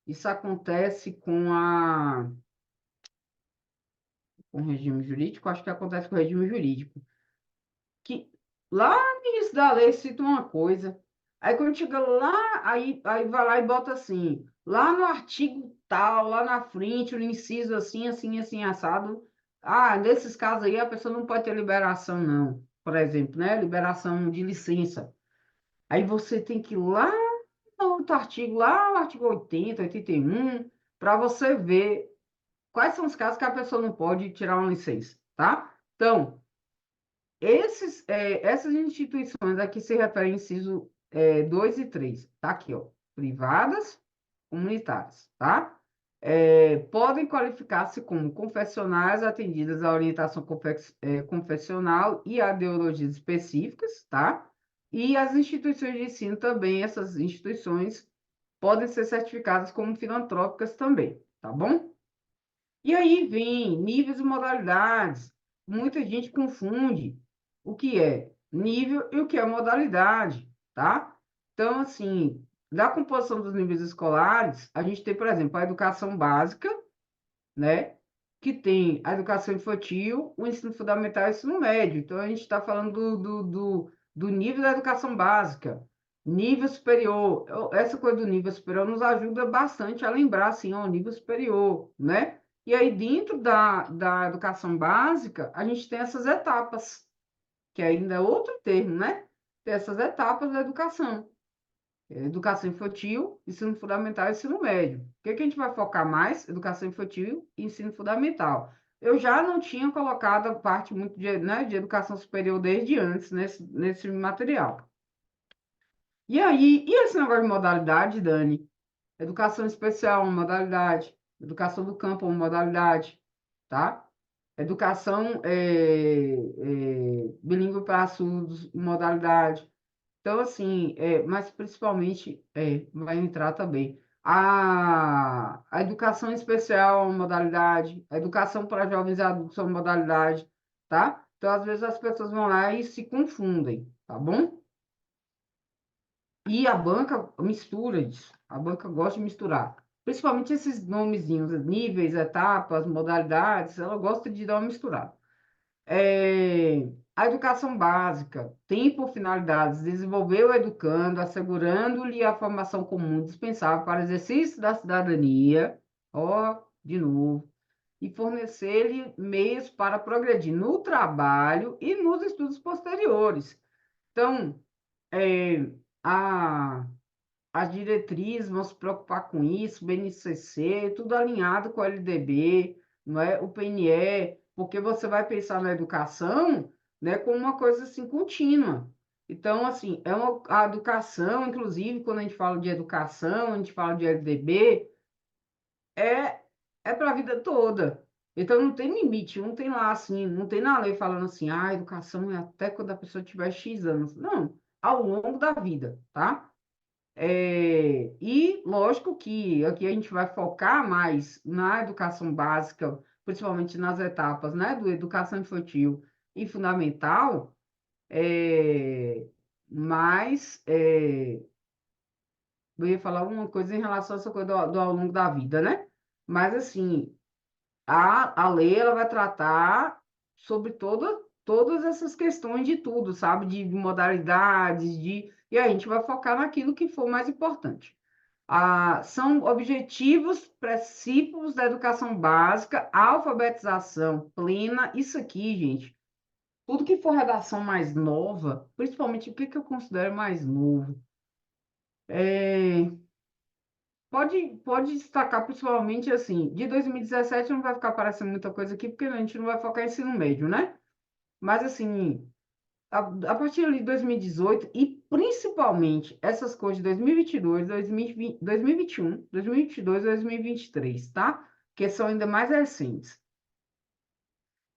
isso acontece com o regime jurídico, acho que acontece com o regime jurídico, que lá no início da lei cita uma coisa, aí quando chega lá, aí vai lá e bota assim, lá no artigo tal, lá na frente, no inciso assim, assim, assim, assado, nesses casos aí a pessoa não pode ter liberação, não, por exemplo, né, liberação de licença. Aí você tem que ir lá no outro artigo, lá no artigo 80, 81, para você ver quais são os casos que a pessoa não pode tirar uma licença, tá? Então, essas instituições aqui se referem ao inciso 2 e 3, tá aqui, ó, privadas, comunitárias, tá? Podem qualificar-se como confessionais atendidas à orientação confessional e a ideologias específicas, tá? E as instituições de ensino também, essas instituições podem ser certificadas como filantrópicas também, tá bom? E aí vem níveis e modalidades. Muita gente confunde o que é nível e o que é modalidade, tá? Então, assim, da composição dos níveis escolares, a gente tem, por exemplo, a educação básica, né? Que tem a educação infantil, o ensino fundamental e o ensino médio. Então, a gente está falando do nível da educação básica. Nível superior. Essa coisa do nível superior nos ajuda bastante a lembrar, assim, ó, nível superior, né? E aí, dentro da educação básica, a gente tem essas etapas, que ainda é outro termo, né? Tem essas etapas da educação. Educação infantil, ensino fundamental e ensino médio. O que que a gente vai focar mais? Educação infantil e ensino fundamental. Eu já não tinha colocado a parte muito né, de educação superior desde antes nesse material. E aí, e esse negócio de modalidade, Dani? Educação especial, uma modalidade. Educação do campo, uma modalidade, tá? Educação bilíngue para surdos, modalidade. Então, assim, mas principalmente vai entrar também a educação especial, é uma modalidade, a educação para jovens e adultos é uma modalidade, tá? Então, às vezes as pessoas vão lá e se confundem, tá bom? E a banca mistura isso, a banca gosta de misturar. Principalmente esses nomezinhos, níveis, etapas, modalidades, ela gosta de dar uma misturada. A educação básica tem por finalidades desenvolver o educando, assegurando-lhe a formação comum dispensável para o exercício da cidadania, ó, de novo, e fornecer-lhe meios para progredir no trabalho e nos estudos posteriores. Então, a, as diretrizes vão se preocupar com isso, BNCC, tudo alinhado com o LDB, não é? O PNE, porque você vai pensar na educação, né, como uma coisa assim contínua. Então, assim, a educação, inclusive, quando a gente fala de educação, a gente fala de LDB, é, é para a vida toda. Então, não tem limite, não tem lá assim, não tem na lei falando assim, a educação é até quando a pessoa tiver X anos. Não, ao longo da vida, tá? E lógico que aqui a gente vai focar mais na educação básica, principalmente nas etapas, né, do educação infantil e fundamental, é, mas eu ia falar uma coisa em relação a essa coisa do ao longo da vida, né? Mas assim, a lei ela vai tratar sobre todas essas questões de tudo, sabe? De modalidades, e a gente vai focar naquilo que for mais importante. São objetivos, princípios da educação básica, alfabetização plena. Isso aqui, gente, tudo que for redação mais nova, principalmente o que que eu considero mais novo, é, pode destacar principalmente assim, de 2017 não vai ficar aparecendo muita coisa aqui, porque a gente não vai focar em ensino médio, né? Mas assim, a partir ali de 2018 e principalmente essas coisas de 2022, 2020, 2021, 2022, 2023, tá? Que são ainda mais recentes.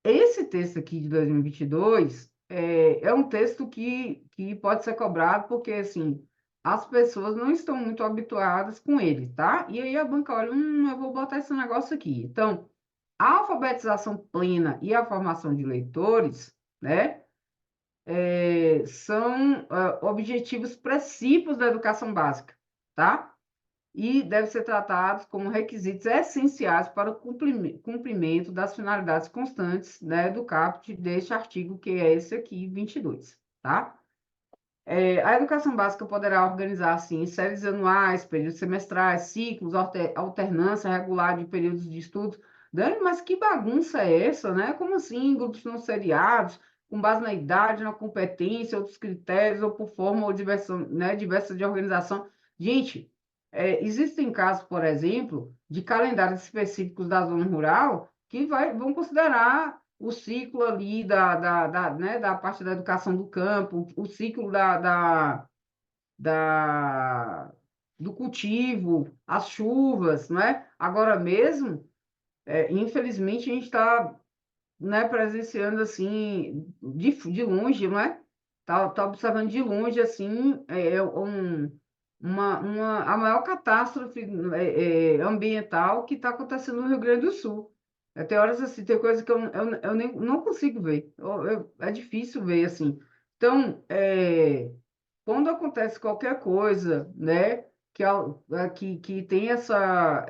Esse texto aqui de 2022 é um texto que pode ser cobrado porque, assim, as pessoas não estão muito habituadas com ele, tá? E aí a banca olha, eu vou botar esse negócio aqui. Então, a alfabetização plena e a formação de leitores, né? São objetivos princípios da educação básica, tá? E devem ser tratados como requisitos essenciais para o cumprimento das finalidades constantes, né, do caput deste artigo, que é esse aqui, 22, tá? A educação básica poderá organizar, assim, séries anuais, períodos semestrais, ciclos, alternância regular de períodos de estudo. Dani, mas que bagunça é essa, né? Como assim, grupos não seriados, com base na idade, na competência, outros critérios, ou por forma ou diversa, né, diversa de organização? Gente, existem casos, por exemplo, de calendários específicos da zona rural que vão considerar o ciclo ali né, da parte da educação do campo, o ciclo da, do cultivo, as chuvas, né? Agora mesmo, infelizmente, a gente está, né, presenciando assim, de longe, não é? Tá observando de longe, assim, a maior catástrofe ambiental que está acontecendo no Rio Grande do Sul. Tem horas assim, tem coisas que eu nem, não consigo ver. É difícil ver, assim. Então, quando acontece qualquer coisa, né, que tem essa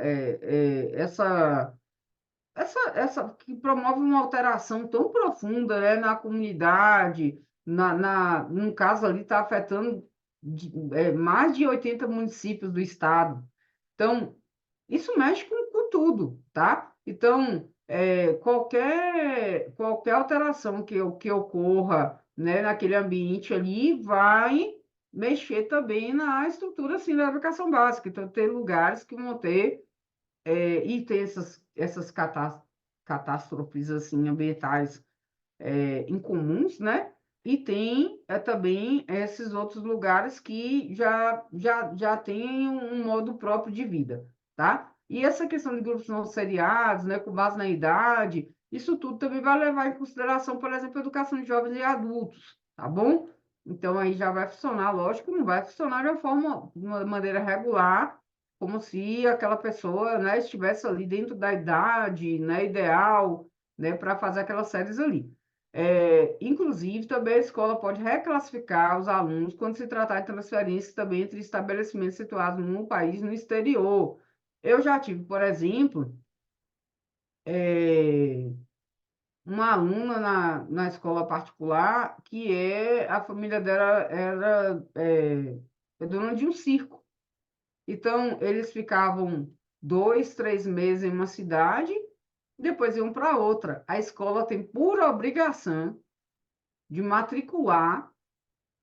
que promove uma alteração tão profunda, né, na comunidade, no caso ali está afetando mais de 80 municípios do estado. Então, isso mexe com tudo, tá? Então, qualquer alteração que ocorra, né, naquele ambiente ali vai mexer também na estrutura assim, da educação básica. Então, tem lugares que vão ter e tem essas catástrofes assim, ambientais incomuns, né? E tem também esses outros lugares que já têm um modo próprio de vida, tá? E essa questão de grupos não seriados, né, com base na idade, isso tudo também vai levar em consideração, por exemplo, a educação de jovens e adultos, tá bom? Então aí já vai funcionar, lógico, não vai funcionar de uma maneira regular, como se aquela pessoa, né, estivesse ali dentro da idade, né, ideal, né, para fazer aquelas séries ali. Inclusive, também a escola pode reclassificar os alunos quando se tratar de transferência também entre estabelecimentos situados no país e no exterior. Eu já tive, por exemplo, é, uma aluna na escola particular que a família dela é dona de um circo. Então, eles ficavam 2, 3 meses em uma cidade, depois iam para outra. A escola tem por obrigação de matricular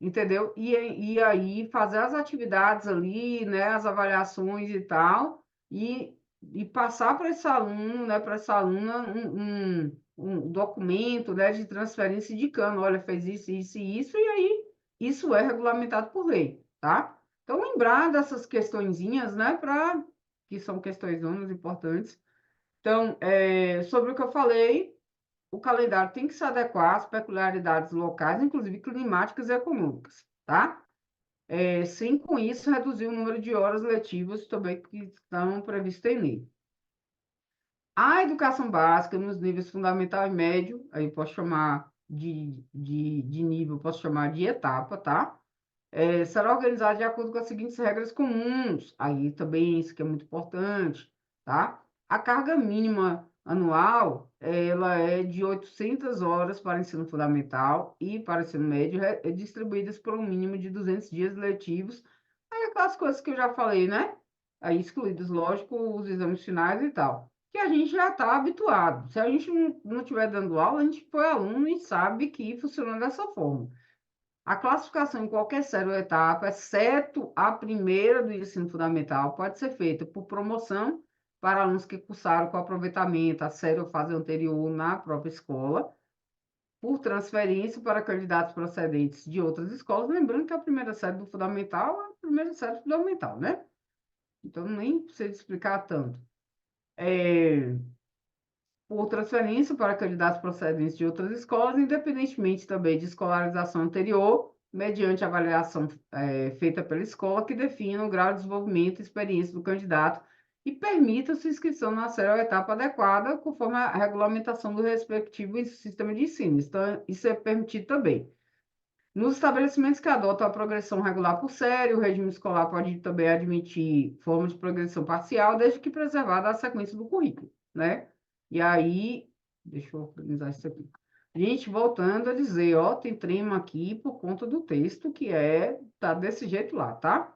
entendeu? E aí fazer as atividades ali, né, as avaliações e tal, e passar para esse aluno, né, para essa aluna um documento, né, de transferência indicando, olha, fez isso, isso e isso, e aí isso é regulamentado por lei, tá? Então, lembrar dessas questõezinhas, né, que são questões importantes. Então, sobre o que eu falei, o calendário tem que se adequar às peculiaridades locais, inclusive climáticas e econômicas, tá? Sem com isso reduzir o número de horas letivas também que estão previstas em lei. A educação básica nos níveis fundamental e médio, aí eu posso chamar de nível, posso chamar de etapa, tá? Será organizada de acordo com as seguintes regras comuns. Aí também isso que é muito importante, tá? A carga mínima anual, ela é de 800 horas para ensino fundamental e para ensino médio, distribuídas por um mínimo de 200 dias letivos. Aí aquelas coisas que eu já falei, né? Aí excluídos, lógico, os exames finais e tal. Que a gente já está habituado. Se a gente não estiver dando aula, a gente foi aluno e sabe que funciona dessa forma. A classificação em qualquer série ou etapa, exceto a primeira do ensino fundamental, pode ser feita por promoção para alunos que cursaram com aproveitamento a série ou fase anterior na própria escola, por transferência para candidatos procedentes de outras escolas, lembrando que a primeira série do fundamental é a primeira série fundamental, né? Então, nem precisa explicar tanto. É, por transferência para candidatos procedentes de outras escolas, independentemente também de escolarização anterior, mediante avaliação feita pela escola, que defina o grau de desenvolvimento e experiência do candidato e permita sua inscrição na série ou etapa adequada, conforme a regulamentação do respectivo sistema de ensino. Então, isso é permitido também. Nos estabelecimentos que adotam a progressão regular por série, o regime escolar pode também admitir forma de progressão parcial, desde que preservada a sequência do currículo, né? E aí, deixa eu organizar isso aqui. Gente, voltando a dizer, ó, tem trema aqui por conta do texto, tá desse jeito lá, tá?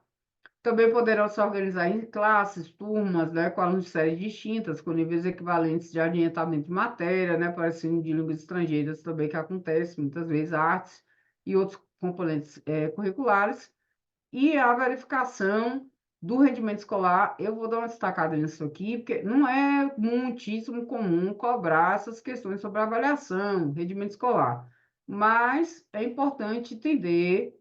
Também poderão se organizar em classes, turmas, né, com alunos de séries distintas, com níveis equivalentes de adiantamento de matéria, né, para ensino de línguas estrangeiras também, que acontece muitas vezes, artes e outros componentes curriculares. E a verificação do rendimento escolar, eu vou dar uma destacada nisso aqui, porque não é muitíssimo comum cobrar essas questões sobre avaliação, rendimento escolar, mas é importante entender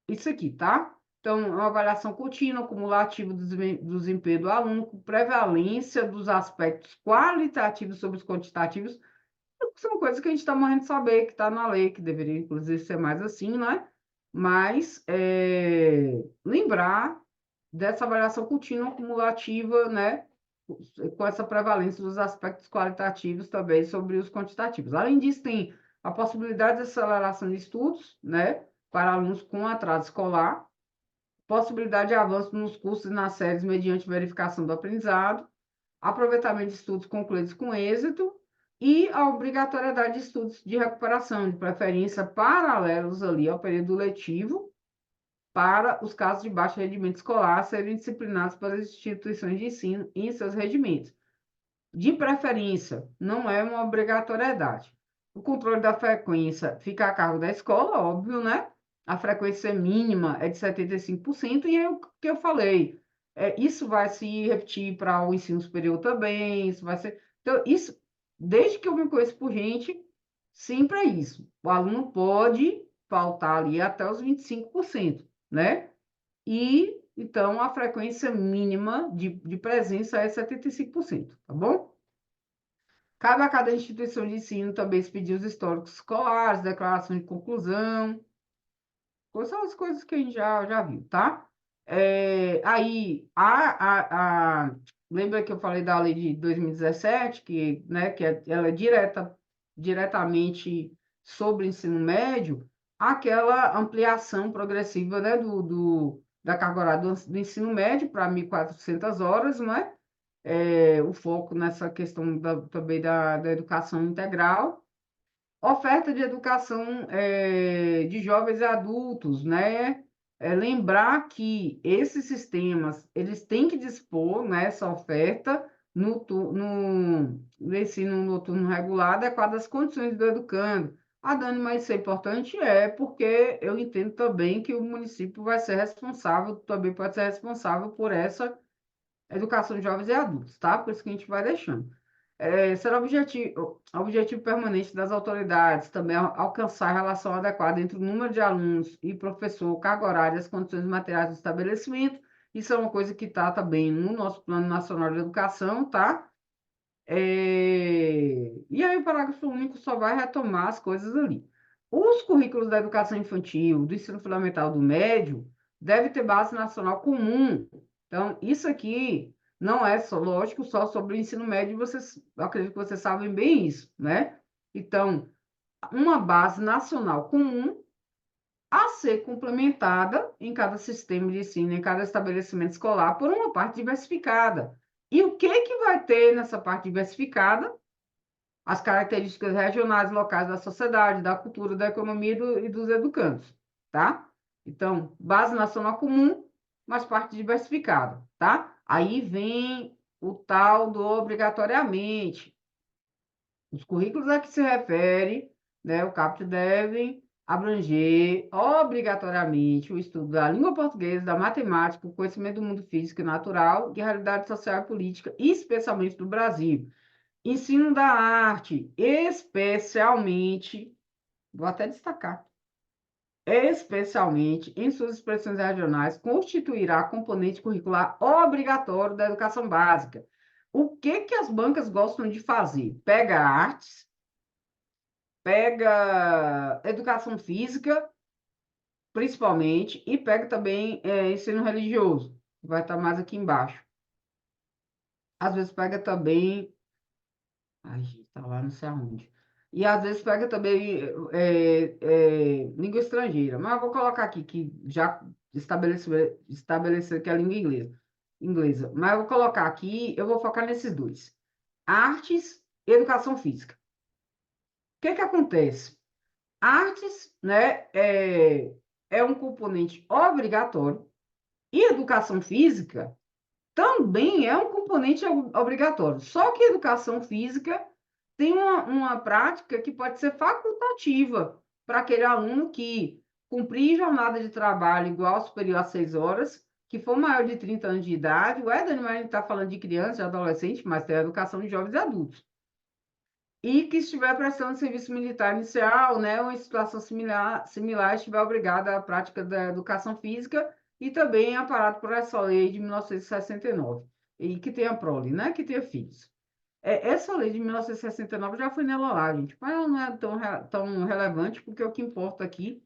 isso aqui, tá? Então, é uma avaliação contínua, cumulativa do desempenho do aluno, com prevalência dos aspectos qualitativos sobre os quantitativos, são coisas que a gente está morrendo de saber, que está na lei, que deveria, inclusive, ser mais assim, né? Mas lembrar dessa avaliação contínua cumulativa, né? Com essa prevalência dos aspectos qualitativos também sobre os quantitativos. Além disso, tem a possibilidade de aceleração de estudos, né? Para alunos com atraso escolar, possibilidade de avanço nos cursos e nas séries mediante verificação do aprendizado, aproveitamento de estudos concluídos com êxito e a obrigatoriedade de estudos de recuperação, de preferência paralelos ali ao período letivo, para os casos de baixo rendimento escolar serem disciplinados pelas instituições de ensino em seus regimentos. De preferência, não é uma obrigatoriedade. O controle da frequência fica a cargo da escola, óbvio, né? A frequência mínima é de 75%, e é o que eu falei. Isso vai se repetir para o ensino superior também, isso vai ser. Então, isso, desde que eu me conheço por gente, sempre é isso. O aluno pode faltar ali até os 25%, né? E então a frequência mínima de presença é 75%, tá bom? Cabe a cada instituição de ensino também expedir os históricos escolares, declaração de conclusão, são as coisas que a gente já viu, tá? Aí, lembra que eu falei da lei de 2017, que, né, ela é diretamente sobre o ensino médio, aquela ampliação progressiva, né, da carga horária do ensino médio para 1.400 horas, né? O foco nessa questão também da educação integral, oferta de educação de jovens e adultos, né? Lembrar que esses sistemas, eles têm que dispor nessa oferta no ensino noturno regular, adequado às condições do educando, Dani, mas isso é importante? É, porque eu entendo também que o município vai ser responsável, também pode ser responsável por essa educação de jovens e adultos, tá? Por isso que a gente vai deixando. Será objetivo permanente das autoridades também alcançar a relação adequada entre o número de alunos e professor, carga horária e as condições materiais do estabelecimento. Isso é uma coisa que está também no nosso Plano Nacional de Educação, tá? E aí o parágrafo único só vai retomar as coisas ali. Os currículos da educação infantil, do ensino fundamental do médio, devem ter base nacional comum. Então, isso aqui não é só, lógico, só sobre o ensino médio, vocês, eu acredito que vocês sabem bem isso, né? Então, uma base nacional comum a ser complementada em cada sistema de ensino, em cada estabelecimento escolar, por uma parte diversificada. E o que que vai ter nessa parte diversificada? As características regionais, locais da sociedade, da cultura, da economia e dos educandos, tá? Então, base nacional comum, mas parte diversificada, tá? Aí vem o tal do obrigatoriamente. Os currículos a que se refere, né, o CAPT devem abranger obrigatoriamente o estudo da língua portuguesa, da matemática, o conhecimento do mundo físico e natural, de realidade social e política, especialmente do Brasil. Ensino da arte, especialmente, vou até destacar, especialmente em suas expressões regionais, constituirá componente curricular obrigatório da educação básica. O que que as bancas gostam de fazer? Pega artes, pega educação física, principalmente, e pega também ensino religioso, que vai estar mais aqui embaixo. Às vezes pega também. Ai, gente, tá lá não sei aonde. E às vezes pega também língua estrangeira. Mas eu vou colocar aqui que já estabeleceu que é a língua inglesa. Mas eu vou colocar aqui, eu vou focar nesses dois. Artes e educação física. O que que acontece? Artes, né, é um componente obrigatório e educação física também é um componente obrigatório. Só que educação física tem uma prática que pode ser facultativa para aquele aluno que cumprir jornada de trabalho igual superior a 6 horas, que for maior de 30 anos de idade. O Dani, mas a gente está falando de criança, de adolescente, mas tem a educação de jovens e adultos. E que estiver prestando serviço militar inicial, né, ou em situação similar estiver obrigado à prática da educação física e também amparado por essa lei de 1969, e que tenha prole, né, que tenha filhos. Essa lei de 1969 já foi nela lá, gente, mas ela não é tão relevante, porque o que importa aqui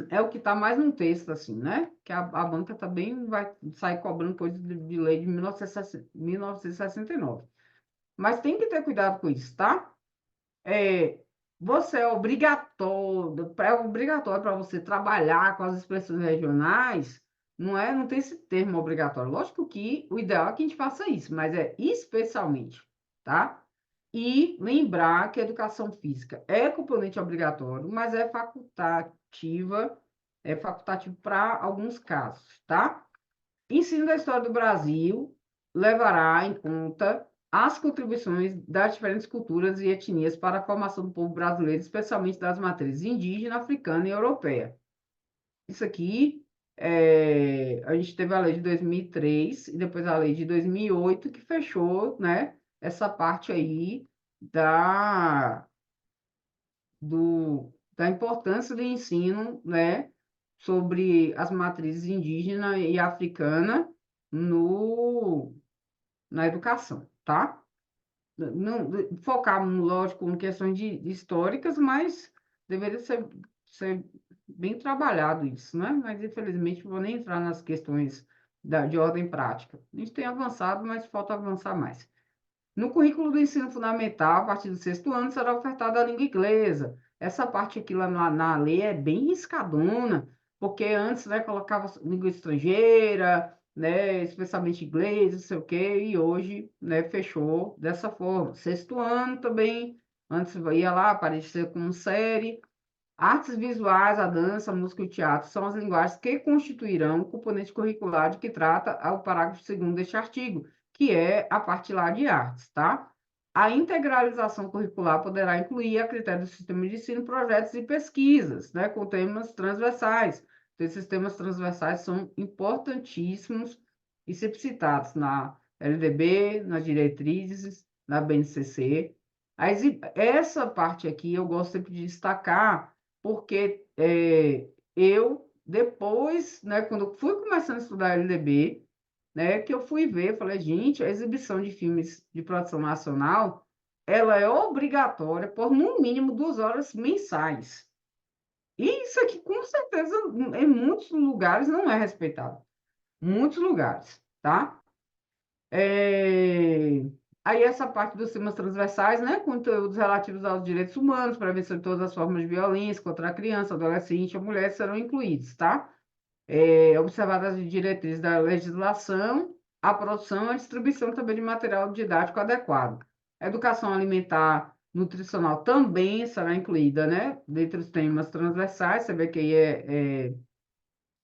é o que está mais no texto, assim, né? Que a banca também vai sair cobrando coisa de lei de 1969. Mas tem que ter cuidado com isso, tá? é, Você é obrigatório para você trabalhar com as expressões regionais, não é? Não tem esse termo obrigatório. Lógico que o ideal é que a gente faça isso, mas é especialmente, tá? E lembrar que a educação física é componente obrigatório, mas é facultativo para alguns casos, tá? Ensino da história do Brasil levará em conta as contribuições das diferentes culturas e etnias para a formação do povo brasileiro, especialmente das matrizes indígena, africana e europeia. Isso aqui, a gente teve a lei de 2003 e depois a lei de 2008 que fechou, né, essa parte aí da, da importância do ensino, né, sobre as matrizes indígena e africana no, na educação, tá? Não, focar, lógico, em questões históricas, mas deveria ser bem trabalhado isso, né? Mas, infelizmente, vou nem entrar nas questões de ordem prática. A gente tem avançado, mas falta avançar mais. No currículo do ensino fundamental, a partir do sexto ano, será ofertada a língua inglesa. Essa parte aqui lá na lei é bem riscadona, porque antes, né, colocava língua estrangeira, né, especialmente inglês, não sei o quê, e hoje, né, fechou dessa forma. Sexto ano também, antes ia lá, aparecer como série. Artes visuais, a dança, a música e o teatro são as linguagens que constituirão o componente curricular de que trata o parágrafo 2º deste artigo, que é a parte lá de artes, tá? A integralização curricular poderá incluir, a critério do sistema de ensino, projetos e pesquisas, né, com temas transversais. Então, esses temas transversais são importantíssimos e sempre citados na LDB, nas diretrizes, na BNCC. Essa parte aqui eu gosto sempre de destacar, porque eu, depois, né, quando eu fui começando a estudar LDB, né, que eu fui ver, falei, gente, a exibição de filmes de produção nacional, ela é obrigatória por no mínimo 2 horas mensais. E isso aqui, com certeza, em muitos lugares não é respeitado. Muitos lugares, tá? É, Aí essa parte dos temas transversais, né, conteúdos relativos aos direitos humanos, prevenção de todas as formas de violência contra a criança, adolescente ou mulher serão incluídos, tá? Observadas as diretrizes da legislação, a produção e a distribuição também de material didático adequado. A educação alimentar nutricional também será incluída, né, dentre os temas transversais, você vê que aí é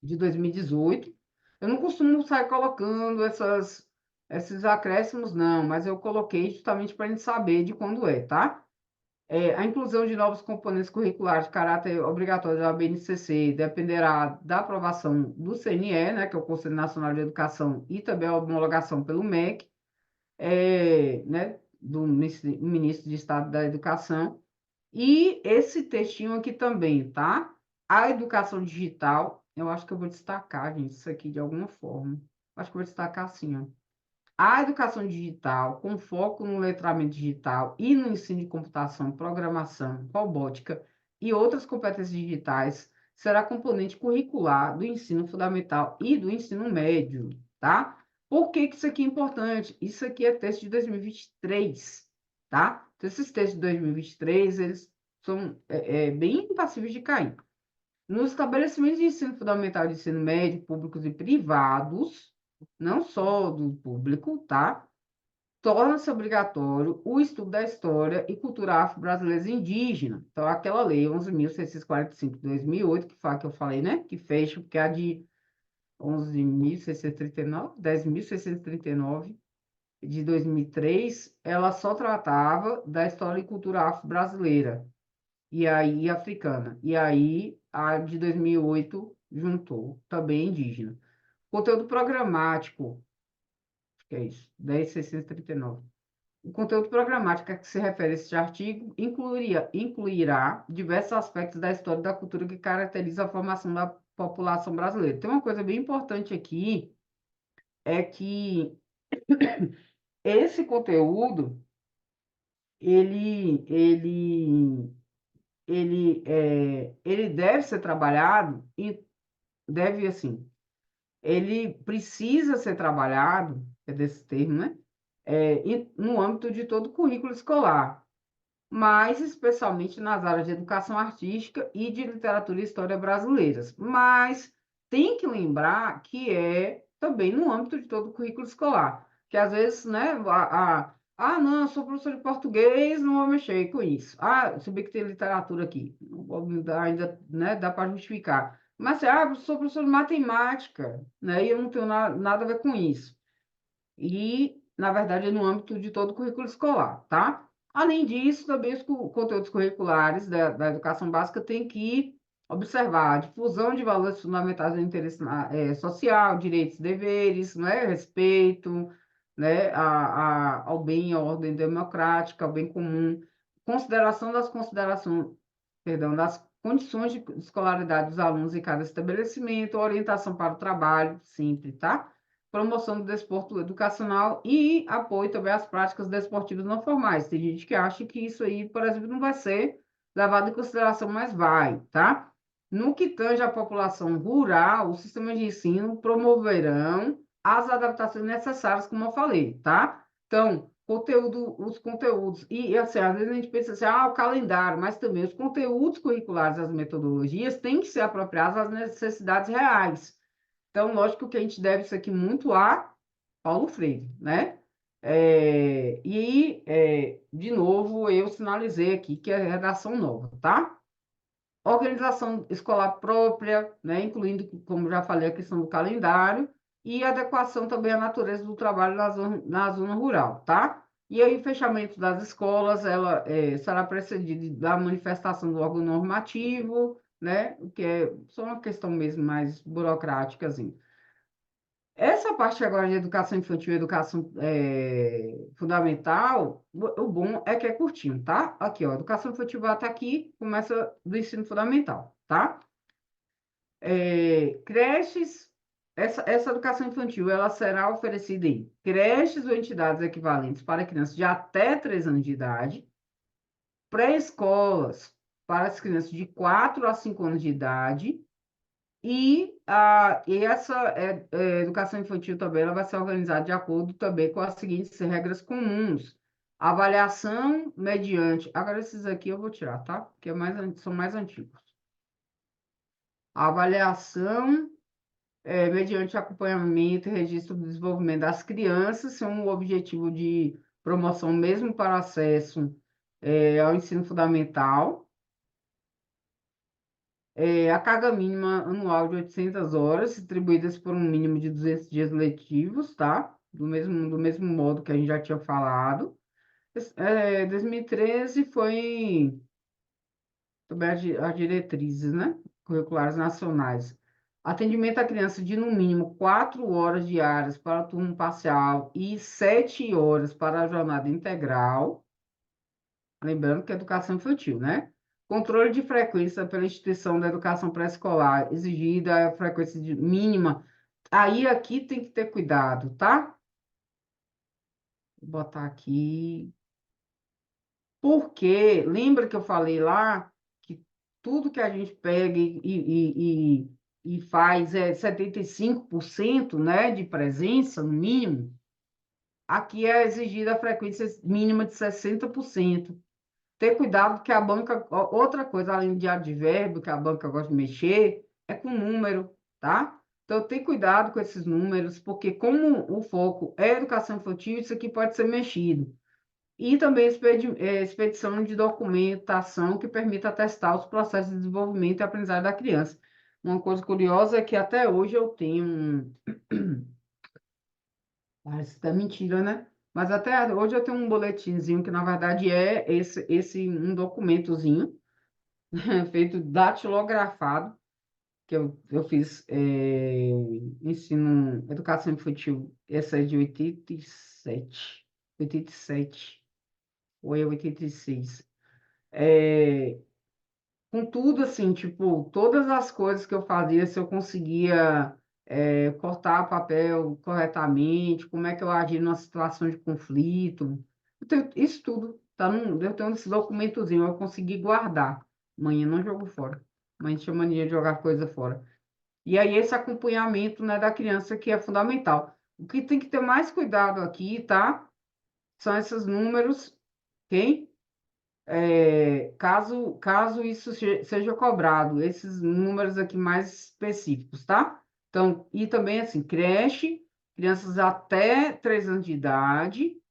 de 2018. Eu não costumo sair colocando esses acréscimos, não, mas eu coloquei justamente para a gente saber de quando é, tá? A inclusão de novos componentes curriculares de caráter obrigatório da BNCC dependerá da aprovação do CNE, né, que é o Conselho Nacional de Educação, e também a homologação pelo MEC, né, do Ministro de Estado da Educação. E esse textinho aqui também, tá? A educação digital, eu acho que eu vou destacar, gente, isso aqui de alguma forma. Acho que eu vou destacar assim, ó. A educação digital, com foco no letramento digital e no ensino de computação, programação, robótica e outras competências digitais, será componente curricular do ensino fundamental e do ensino médio, tá? Por que que isso aqui é importante? Isso aqui é texto de 2023, tá? Então, esses textos de 2023, eles são bem passíveis de cair. Nos estabelecimentos de ensino fundamental e de ensino médio, públicos e privados, não só do público, tá? Torna-se obrigatório o estudo da história e cultura afro-brasileira e indígena. Então, aquela lei 11.645 de 2008, que eu falei, né? Que fecha, porque a de 11.639, 10.639 de 2003, ela só tratava da história e cultura afro-brasileira e aí africana. E aí a de 2008 juntou também indígena. Conteúdo programático, que é isso, 10.639. O conteúdo programático a que se refere esse artigo incluirá diversos aspectos da história e da cultura que caracteriza a formação da população brasileira. Tem uma coisa bem importante aqui, é que esse conteúdo, ele, ele, ele deve ser trabalhado e deve, assim, ele precisa ser trabalhado, é desse termo, né? No âmbito de todo o currículo escolar, mas especialmente nas áreas de educação artística e de literatura e história brasileiras. Mas tem que lembrar que é também no âmbito de todo o currículo escolar, que às vezes, né, não, eu sou professor de português, não vou mexer com isso. Ah, se bem que tem literatura aqui, não vou ainda, né, dá para justificar. Mas, eu sou professor de matemática, né, e eu não tenho nada a ver com isso. E, na verdade, é no âmbito de todo o currículo escolar, tá? Além disso, também os conteúdos curriculares da educação básica têm que observar a difusão de valores fundamentais do interesse social, direitos e deveres, né? Respeito, né? Ao bem e à ordem democrática, ao bem comum, consideração das considerações, perdão, das condições de escolaridade dos alunos em cada estabelecimento, orientação para o trabalho, sempre, tá? Promoção do desporto educacional e apoio também às práticas desportivas não formais. Tem gente que acha que isso aí, por exemplo, não vai ser levado em consideração, mas vai, tá? No que tange à população rural, os sistemas de ensino promoverão as adaptações necessárias, como eu falei, tá? Então, os conteúdos, e assim, às vezes a gente pensa assim, o calendário, mas também os conteúdos curriculares, as metodologias têm que ser apropriados às necessidades reais. Então, lógico que a gente deve isso aqui muito a Paulo Freire, né? De novo, eu sinalizei aqui que é redação nova, tá? Organização escolar própria, né? Incluindo, como já falei, a questão do calendário e adequação também à natureza do trabalho na zona rural, tá? E aí, o fechamento das escolas, ela será precedido da manifestação do órgão normativo, né? O que é só uma questão mesmo mais burocrática, assim. Essa parte agora de educação infantil e educação fundamental, o bom é que é curtinho, tá? Aqui, ó, educação infantil vai até aqui, começa do ensino fundamental, tá? Creches, essa educação infantil, ela será oferecida em creches ou entidades equivalentes para crianças de até 3 anos de idade, pré-escolas para as crianças de 4 a 5 anos de idade, e essa educação infantil também ela vai ser organizada de acordo também com as seguintes regras comuns. Avaliação mediante. Agora, esses aqui eu vou tirar, tá? Porque são mais antigos. Avaliação mediante acompanhamento e registro do desenvolvimento das crianças, são o objetivo de promoção mesmo para acesso ao ensino fundamental. A carga mínima anual de 800 horas, distribuídas por um mínimo de 200 dias letivos, tá? Do mesmo modo que a gente já tinha falado. 2013 foi também as diretrizes, né? Curriculares nacionais. Atendimento à criança de, no mínimo, 4 horas diárias para o turno parcial e 7 horas para a jornada integral. Lembrando que é educação infantil, né? Controle de frequência pela instituição da educação pré-escolar, exigida a frequência mínima. Aí aqui tem que ter cuidado, tá? Vou botar aqui. Porque, lembra que eu falei lá que tudo que a gente pega e faz é 75%, né, de presença, no mínimo. Aqui é exigida a frequência mínima de 60%. Ter cuidado que a banca, outra coisa, além de advérbio, que a banca gosta de mexer, é com número, tá? Então, ter cuidado com esses números, porque como o foco é educação infantil, isso aqui pode ser mexido. E também expedição de documentação que permita atestar os processos de desenvolvimento e aprendizagem da criança. Uma coisa curiosa é que até hoje eu tenho Parece até mentira, né? Mas até hoje eu tenho um boletinzinho que, na verdade, é esse um documentozinho feito datilografado, que eu fiz ensino, educação infantil, essa é de 87, ou é 86. É, com tudo assim, tipo, todas as coisas que eu fazia, se eu conseguia cortar papel corretamente, como é que eu agia numa situação de conflito. Isso tudo tá eu tenho esse documentozinho, eu consegui guardar. Amanhã não jogo fora. Amanhã tinha mania de jogar coisa fora. E aí esse acompanhamento, né, da criança que é fundamental. O que tem que ter mais cuidado aqui, tá? São esses números, ok? Caso isso seja cobrado, esses números aqui mais específicos, tá? Então, e também assim, creche, crianças até 3 anos de idade,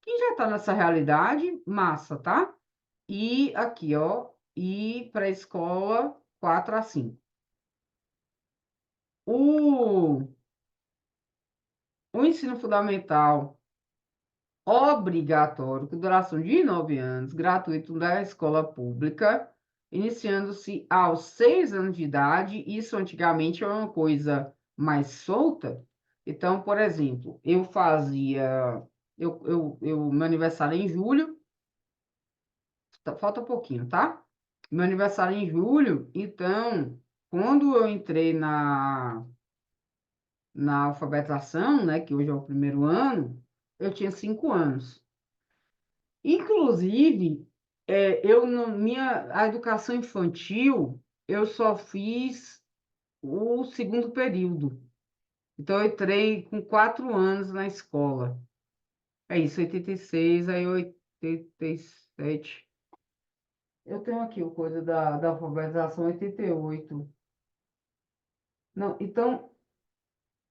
quem já está nessa realidade, massa, tá? E aqui, ó, e pré-escola 4 a 5. O, o ensino fundamental obrigatório, com duração de 9 anos, gratuito da escola pública, iniciando-se aos 6 anos de idade. Isso antigamente era uma coisa mais solta. Então, por exemplo, meu aniversário é em julho, falta pouquinho, tá? Meu aniversário é em julho, então, quando eu entrei na alfabetização, né, que hoje é o primeiro ano, eu tinha 5 anos. Inclusive, a educação infantil, eu só fiz o segundo período. Então, eu entrei com 4 anos na escola. É isso, 86, aí 87. Eu tenho aqui o coisa da alfabetização 88. Não, então,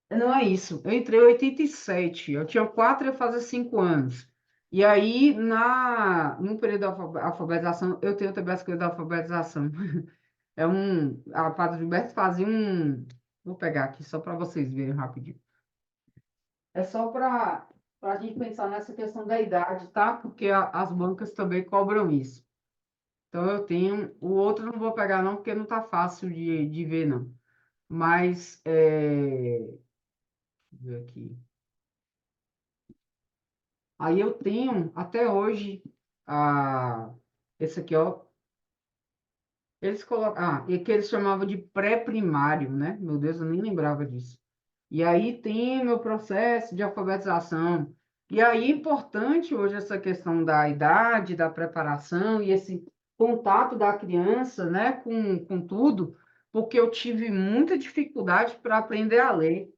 não é isso. Eu entrei em 87. Eu tinha 4 e ia fazer 5 anos. E aí, no período da alfabetização, eu tenho também as coisas da alfabetização. A Padre Gilberto fazia um. Vou pegar aqui só para vocês verem rapidinho. É só para para a gente pensar nessa questão da idade, tá? Porque as bancas também cobram isso. Então eu tenho, o outro eu não vou pegar não, porque não tá fácil de ver não. Mas, deixa eu ver aqui. Aí eu tenho até hoje esse aqui, ó. Eles colocam, e que eles chamavam de pré-primário, né? Meu Deus, eu nem lembrava disso. E aí tem o meu processo de alfabetização. E aí é importante hoje essa questão da idade, da preparação e esse contato da criança, né, com tudo, porque eu tive muita dificuldade para aprender a ler.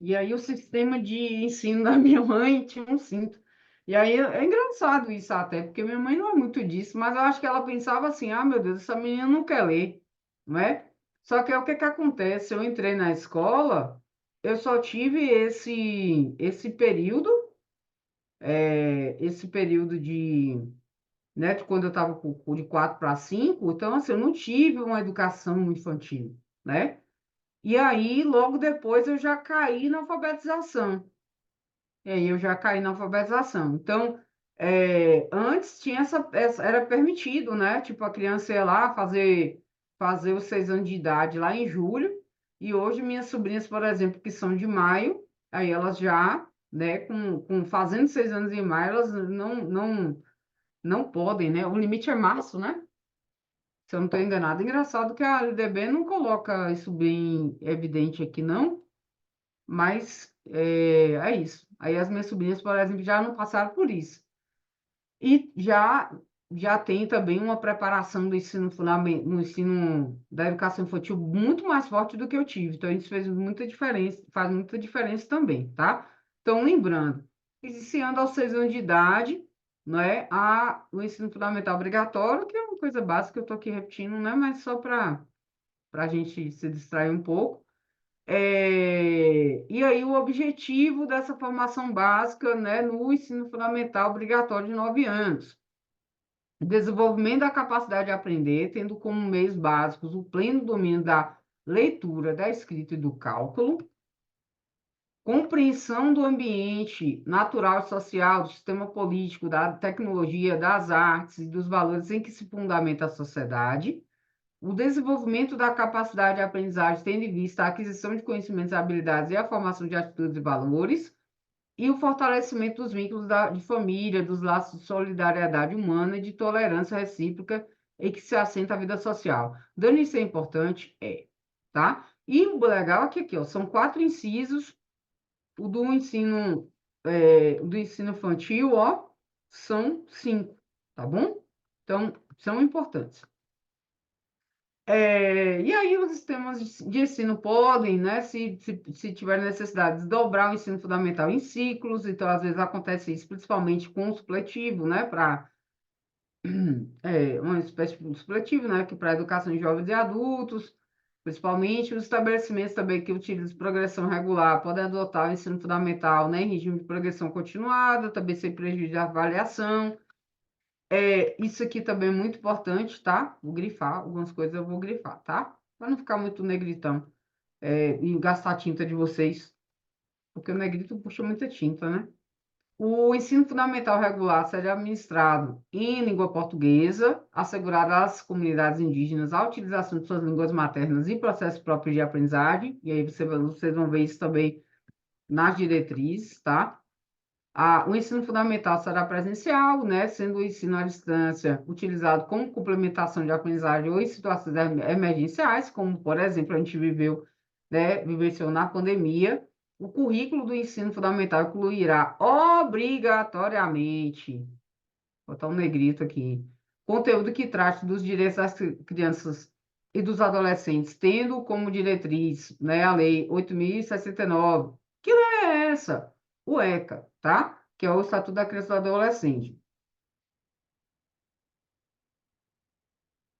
E aí o sistema de ensino da minha mãe tinha um cinto. E aí é engraçado isso até, porque minha mãe não é muito disso, mas eu acho que ela pensava assim, ah, meu Deus, essa menina não quer ler, não é? Só que é o que que acontece? Eu entrei na escola, eu só tive esse período né, de quando eu estava de 4 para 5, então assim, eu não tive uma educação infantil, né? E aí, logo depois, eu já caí na alfabetização. E aí eu já caí na alfabetização. Então, antes tinha era permitido, né? Tipo, a criança ia lá fazer os 6 anos de idade lá em julho. E hoje minhas sobrinhas, por exemplo, que são de maio, aí elas já, né, fazendo 6 anos em maio, elas não podem, né? O limite é março, né? Se eu não estou enganado. Engraçado que a LDB não coloca isso bem evidente aqui, não. Mas é isso. Aí as minhas sobrinhas, por exemplo, já não passaram por isso. E já tem também uma preparação do ensino fundamental, no ensino da educação infantil muito mais forte do que eu tive. Então, isso fez muita diferença, faz muita diferença também, tá? Então, lembrando, iniciando aos 6 anos de idade, né, o ensino fundamental obrigatório, que é uma coisa básica que eu estou aqui repetindo, né, mas só para a gente se distrair um pouco. E aí, o objetivo dessa formação básica, né, no ensino fundamental obrigatório de 9 anos. Desenvolvimento da capacidade de aprender, tendo como meios básicos o pleno domínio da leitura, da escrita e do cálculo, compreensão do ambiente natural e social, do sistema político, da tecnologia, das artes e dos valores em que se fundamenta a sociedade, o desenvolvimento da capacidade de aprendizagem, tendo em vista a aquisição de conhecimentos e habilidades e a formação de atitudes e valores, e o fortalecimento dos vínculos de família, dos laços de solidariedade humana e de tolerância recíproca em que se assenta a vida social. Dando isso é importante? Tá? E o legal aqui, ó, são 4 incisos, o do ensino infantil, ó, são 5, tá bom? Então, são importantes. E aí os sistemas de ensino podem, né, se tiver necessidade, desdobrar o ensino fundamental em ciclos, então às vezes acontece isso principalmente com o supletivo, né, para uma espécie de supletivo, né, que para a educação de jovens e adultos, principalmente os estabelecimentos também que utilizam progressão regular podem adotar o ensino fundamental, né, em regime de progressão continuada, também sem prejuízo de avaliação. Isso aqui também é muito importante, tá? Vou grifar, algumas coisas eu vou grifar, tá? Para não ficar muito negritão, e gastar tinta de vocês, porque o negrito puxa muita tinta, né? O ensino fundamental regular será administrado em língua portuguesa, assegurar às comunidades indígenas a utilização de suas línguas maternas e processos próprios de aprendizagem, e aí vocês vão ver isso também nas diretrizes, tá? O ensino fundamental será presencial, né, sendo o ensino à distância utilizado como complementação de aprendizagem ou em situações emergenciais, como, por exemplo, a gente vivenciou na pandemia. O currículo do ensino fundamental incluirá obrigatoriamente, vou botar um negrito aqui, conteúdo que trate dos direitos das crianças e dos adolescentes, tendo como diretriz, né, a Lei 8.069. Que lei é essa? O ECA, tá? Que é o Estatuto da Criança e do Adolescente.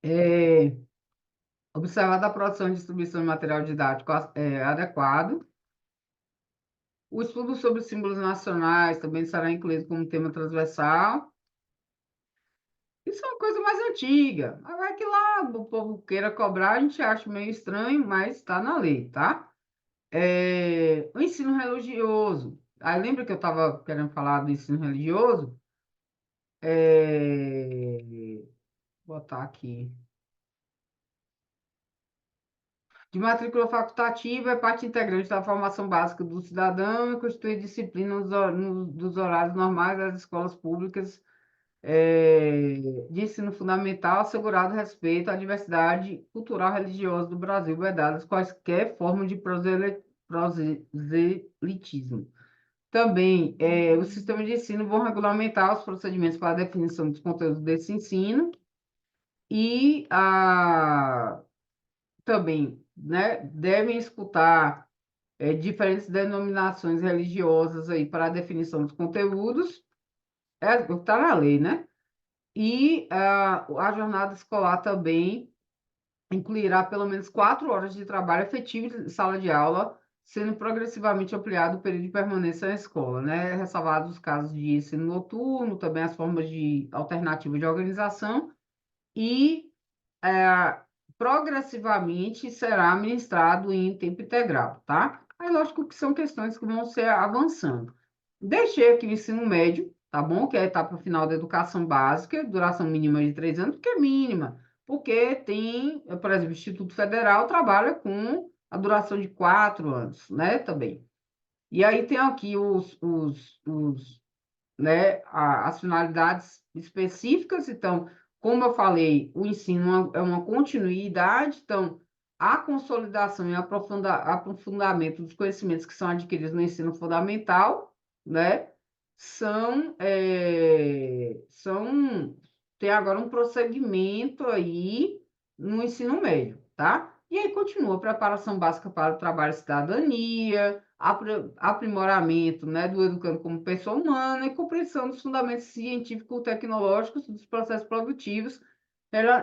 É, observada a produção e distribuição de material didático adequado. O estudo sobre símbolos nacionais também será incluído como tema transversal. Isso é uma coisa mais antiga. Mas vai que lá o povo queira cobrar, a gente acha meio estranho, mas está na lei, tá? O ensino religioso. Aí lembra que eu estava querendo falar do ensino religioso? Vou botar aqui. De matrícula facultativa é parte integrante da formação básica do cidadão e constitui disciplina dos horários normais das escolas públicas de ensino fundamental, assegurado respeito à diversidade cultural e religiosa do Brasil, vedadas quaisquer formas de proselitismo. Também, os sistemas de ensino vão regulamentar os procedimentos para a definição dos conteúdos desse ensino e também, né, devem escutar diferentes denominações religiosas aí para a definição dos conteúdos, está na lei, né? E a jornada escolar também incluirá pelo menos 4 horas de trabalho efetivo em sala de aula, sendo progressivamente ampliado o período de permanência na escola, né? Ressalvados os casos de ensino noturno, também as formas de alternativa de organização e é, progressivamente será ministrado em tempo integral, tá? Aí, lógico que são questões que vão ser avançando. Deixei aqui o ensino médio, tá bom? Que é a etapa final da educação básica, duração mínima de 3 anos, porque é mínima, porque tem, por exemplo, o Instituto Federal trabalha com a duração de 4 anos, né? Também. E aí tem aqui né, as finalidades específicas. Então, como eu falei, o ensino é uma continuidade, então, a consolidação e aprofundamento dos conhecimentos que são adquiridos no ensino fundamental, né, tem agora um prosseguimento aí no ensino médio, tá? E aí continua a preparação básica para o trabalho e cidadania, aprimoramento, né, do educando como pessoa humana e compreensão dos fundamentos científico-tecnológicos dos processos produtivos,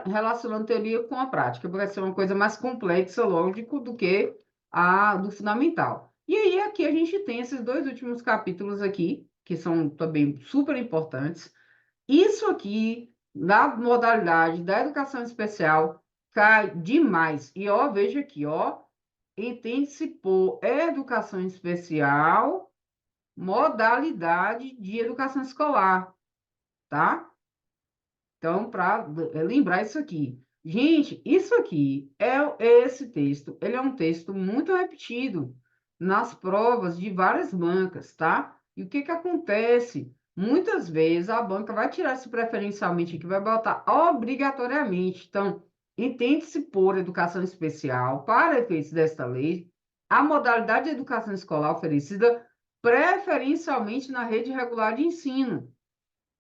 relacionando teoria com a prática, vai ser uma coisa mais complexa, lógico, do que a do fundamental. E aí aqui a gente tem esses dois últimos capítulos aqui, que são também super importantes. Isso aqui, na modalidade da educação especial, cai demais. E ó, veja aqui, ó, entende-se por educação especial, modalidade de educação escolar, tá? Então, para lembrar isso aqui. Gente, isso aqui é esse texto, ele é um texto muito repetido nas provas de várias bancas, tá? E o que que acontece? Muitas vezes a banca vai tirar esse preferencialmente aqui, vai botar obrigatoriamente. Então, entende-se por educação especial, para efeitos desta lei, a modalidade de educação escolar oferecida preferencialmente na rede regular de ensino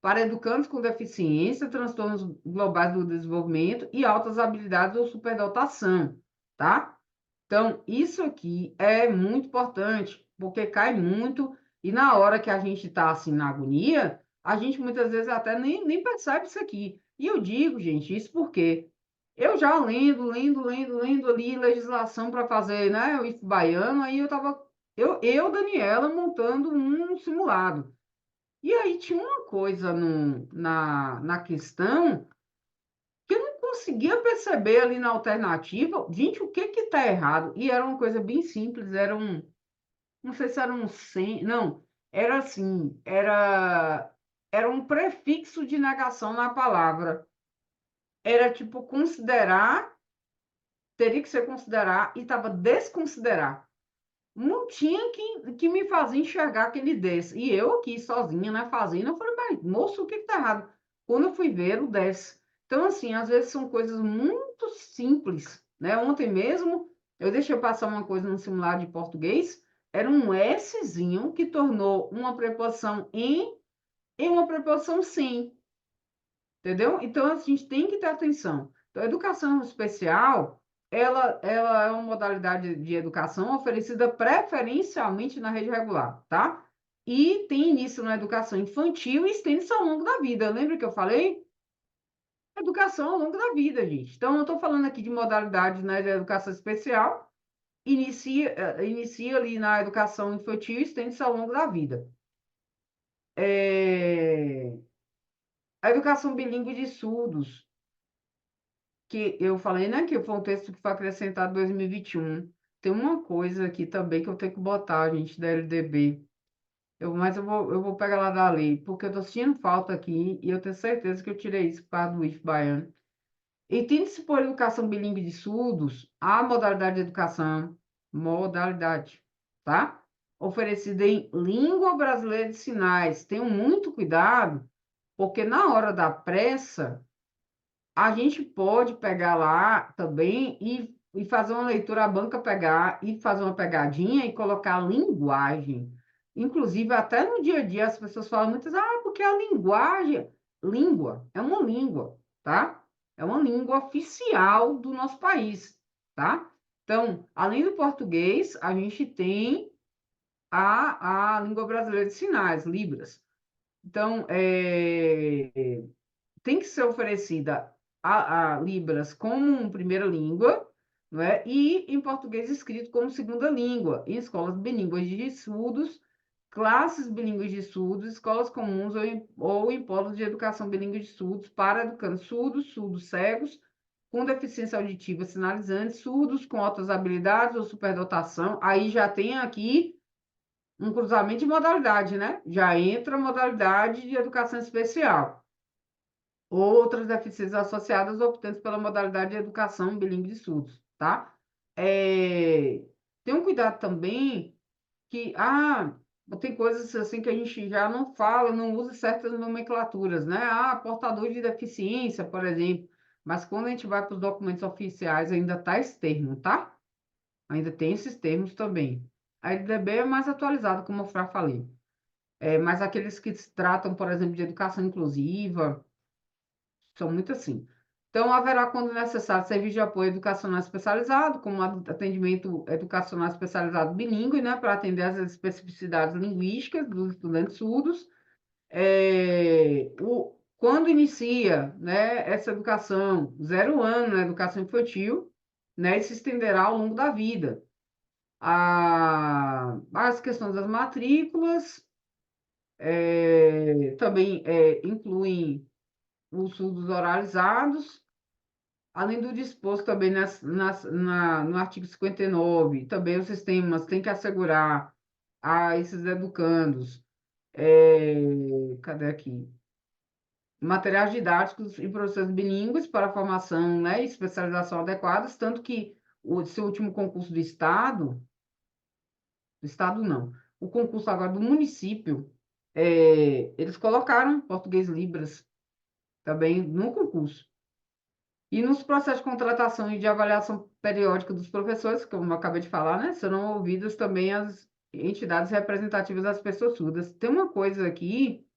para educandos com deficiência, transtornos globais do desenvolvimento e altas habilidades ou superdotação, tá? Então, isso aqui é muito importante, porque cai muito, e na hora que a gente está assim na agonia, a gente muitas vezes até nem percebe isso aqui. E eu digo, gente, isso porque eu já lendo ali legislação para fazer, né, o IF baiano, aí Daniela, montando um simulado. E aí tinha uma coisa na questão que eu não conseguia perceber ali na alternativa, gente, o que que tá errado? E era uma coisa bem simples, não sei se era um sem, não, era assim, era um prefixo de negação na palavra. Era tipo considerar, teria que ser considerar e estava desconsiderar. Não tinha que me fazer enxergar aquele desse. E eu aqui sozinha, né, fazendo, eu falei, mas, moço, o que que tá errado? Quando eu fui ver, o 10. Então, assim, às vezes são coisas muito simples, né? Ontem mesmo, eu deixei passar uma coisa no simulado de português, era um Szinho que tornou uma preposição em uma preposição sim, entendeu? Então, a gente tem que ter atenção. Então, a educação especial, ela é uma modalidade de educação oferecida preferencialmente na rede regular, tá? E tem início na educação infantil e estende-se ao longo da vida. Lembra que eu falei? Educação ao longo da vida, gente. Então, eu estou falando aqui de modalidade, né, de educação especial, inicia ali na educação infantil e estende-se ao longo da vida. A educação bilíngue de surdos, que eu falei, né, que foi um texto que foi acrescentado em 2021. Tem uma coisa aqui também que eu tenho que botar, gente, da LDB. Mas eu vou pegar lá da lei, porque eu tô sentindo falta aqui e eu tenho certeza que eu tirei isso para do IF baiano. Entende-se por educação bilíngue de surdos a modalidade de educação, modalidade, tá? Oferecida em língua brasileira de sinais. Tenham muito cuidado, porque na hora da pressa, a gente pode pegar lá também e fazer uma leitura, a banca pegar e fazer uma pegadinha e colocar linguagem. Inclusive, até no dia a dia, as pessoas falam muitas, porque a linguagem, língua, é uma língua, tá? É uma língua oficial do nosso país, tá? Então, além do português, a gente tem a língua brasileira de sinais, Libras. Então, tem que ser oferecida a Libras como primeira língua, não é? E em português escrito como segunda língua, em escolas bilíngues de surdos, classes bilíngues de surdos, escolas comuns ou em polos de educação bilíngue de surdos para educandos surdos, surdos cegos, com deficiência auditiva sinalizante, surdos com outras habilidades ou superdotação. Aí já tem aqui um cruzamento de modalidade, né? Já entra a modalidade de educação especial. Outras deficiências associadas optando pela modalidade de educação bilíngue de surdos, tá? É, tem um cuidado também que, tem coisas assim que a gente já não fala, não usa certas nomenclaturas, né? Portador de deficiência, por exemplo. Mas quando a gente vai para os documentos oficiais, ainda tá esse termo, tá? Ainda tem esses termos também. A LDB é mais atualizada, como eu já falei. Mas aqueles que tratam, por exemplo, de educação inclusiva, são muito assim. Então, haverá, quando necessário, serviço de apoio educacional especializado, como atendimento educacional especializado bilíngue, né, para atender às especificidades linguísticas dos estudantes surdos. Quando inicia, né, essa educação, 0 ano, né, educação infantil, né, e se estenderá ao longo da vida. As questões das matrículas também incluem os surdos oralizados, além do disposto também no artigo 59, também os sistemas têm que assegurar a esses educandos, cadê aqui? Materiais didáticos e professores bilíngues para formação, né, e especialização adequadas, tanto que o seu último concurso do estado não, o concurso agora do município, eles colocaram português Libras também no concurso. E nos processos de contratação e de avaliação periódica dos professores, como eu acabei de falar, né, serão ouvidas também as entidades representativas das pessoas surdas. Tem uma coisa aqui,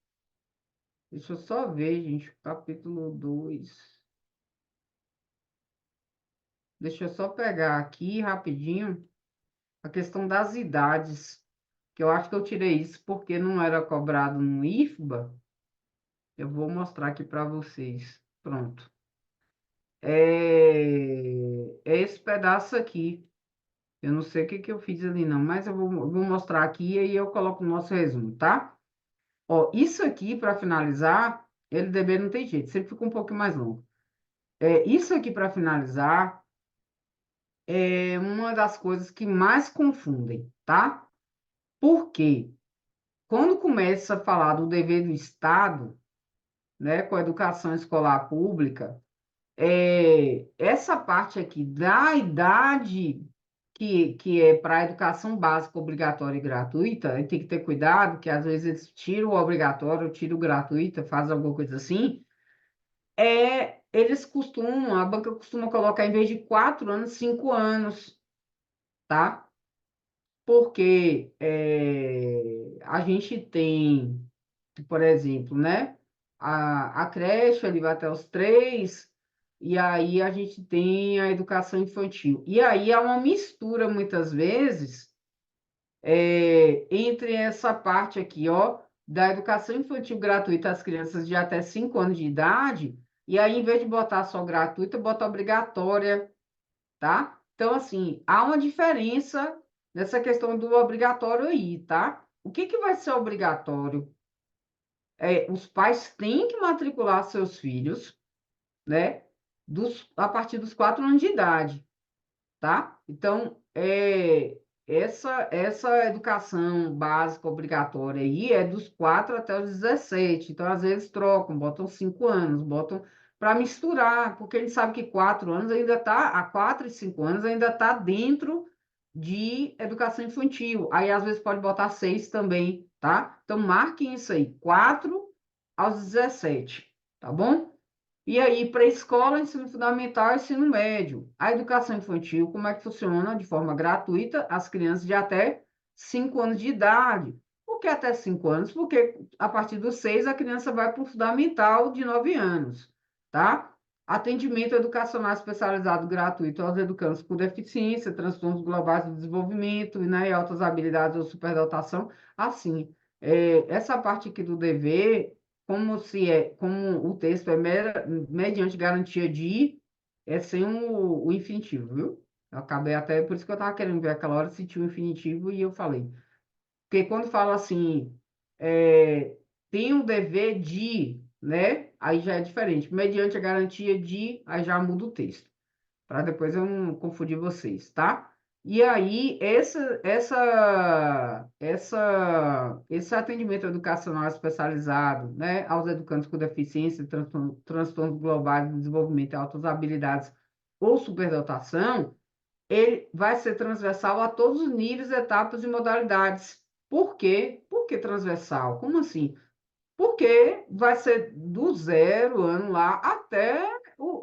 deixa eu só ver, gente, capítulo 2. Deixa eu só pegar aqui rapidinho a questão das idades, que eu acho que eu tirei isso porque não era cobrado no IFBA. Eu vou mostrar aqui para vocês. Pronto. É esse pedaço aqui. Eu não sei o que que eu fiz ali, não, mas eu vou mostrar aqui e aí eu coloco o nosso resumo, tá? Ó, isso aqui, para finalizar, LDB não tem jeito, sempre fica um pouco mais longo. Isso aqui, para finalizar, é uma das coisas que mais confundem, tá? Por quê? Quando começa a falar do dever do Estado, né, com a educação escolar pública, essa parte aqui da idade que é para a educação básica obrigatória e gratuita, e tem que ter cuidado, que às vezes eles tiram o obrigatório, tiram o gratuito, fazem alguma coisa assim, eles costumam, a banca costuma colocar em vez de 4 anos, 5 anos, tá? Porque a gente tem, por exemplo, né? A creche ali vai até os 3, e aí a gente tem a educação infantil. E aí há uma mistura, muitas vezes, entre essa parte aqui, ó, da educação infantil gratuita às crianças de até 5 anos de idade, e aí, em vez de botar só gratuita, bota obrigatória, tá? Então, assim, há uma diferença nessa questão do obrigatório aí, tá? O que que vai ser obrigatório? Os pais têm que matricular seus filhos, né? A partir dos 4 anos de idade, tá? Então, essa educação básica obrigatória aí é dos 4 até os 17. Então, às vezes, trocam, botam 5 anos, botam para misturar, porque a gente sabe que 4 anos ainda está, há 4 e 5 anos ainda está dentro de educação infantil. Aí, às vezes, pode botar 6 também, tá? Então, marquem isso aí, 4 aos 17, tá bom? E aí, para a escola, ensino fundamental e ensino médio. A educação infantil, como é que funciona? De forma gratuita, as crianças de até 5 anos de idade. Por que até 5 anos? Porque a partir dos 6 a criança vai para o fundamental de 9 anos, tá? Atendimento educacional especializado gratuito aos educandos com deficiência, transtornos globais do desenvolvimento, né, e altas habilidades ou superdotação. Assim, essa parte aqui do dever como o texto é mediante garantia de, é sem o infinitivo, viu? Eu acabei até, por isso que eu estava querendo ver aquela hora se tinha o infinitivo e eu falei. Porque quando fala assim, é, tem o dever de, né? Aí já é diferente. Mediante a garantia de, aí já muda o texto para depois eu não confundir vocês, tá? E aí, esse atendimento educacional especializado, né, aos educandos com deficiência, transtornos globais de desenvolvimento e altas habilidades ou superdotação, ele vai ser transversal a todos os níveis, etapas e modalidades. Por quê? Por que transversal? Como assim? Porque vai ser do zero ano lá até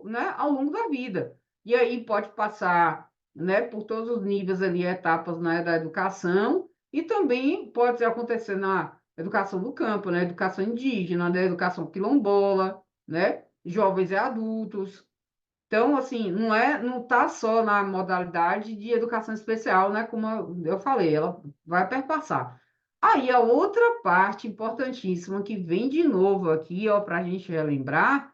né, ao longo da vida. E aí pode passar, né, por todos os níveis ali, etapas, né, da educação, e também pode acontecer na educação do campo, né, educação indígena, né, educação quilombola, né, jovens e adultos. Então, assim, não está só na modalidade de educação especial, né? Como eu falei, ela vai perpassar. Aí, a outra parte importantíssima que vem de novo aqui, ó, para a gente relembrar,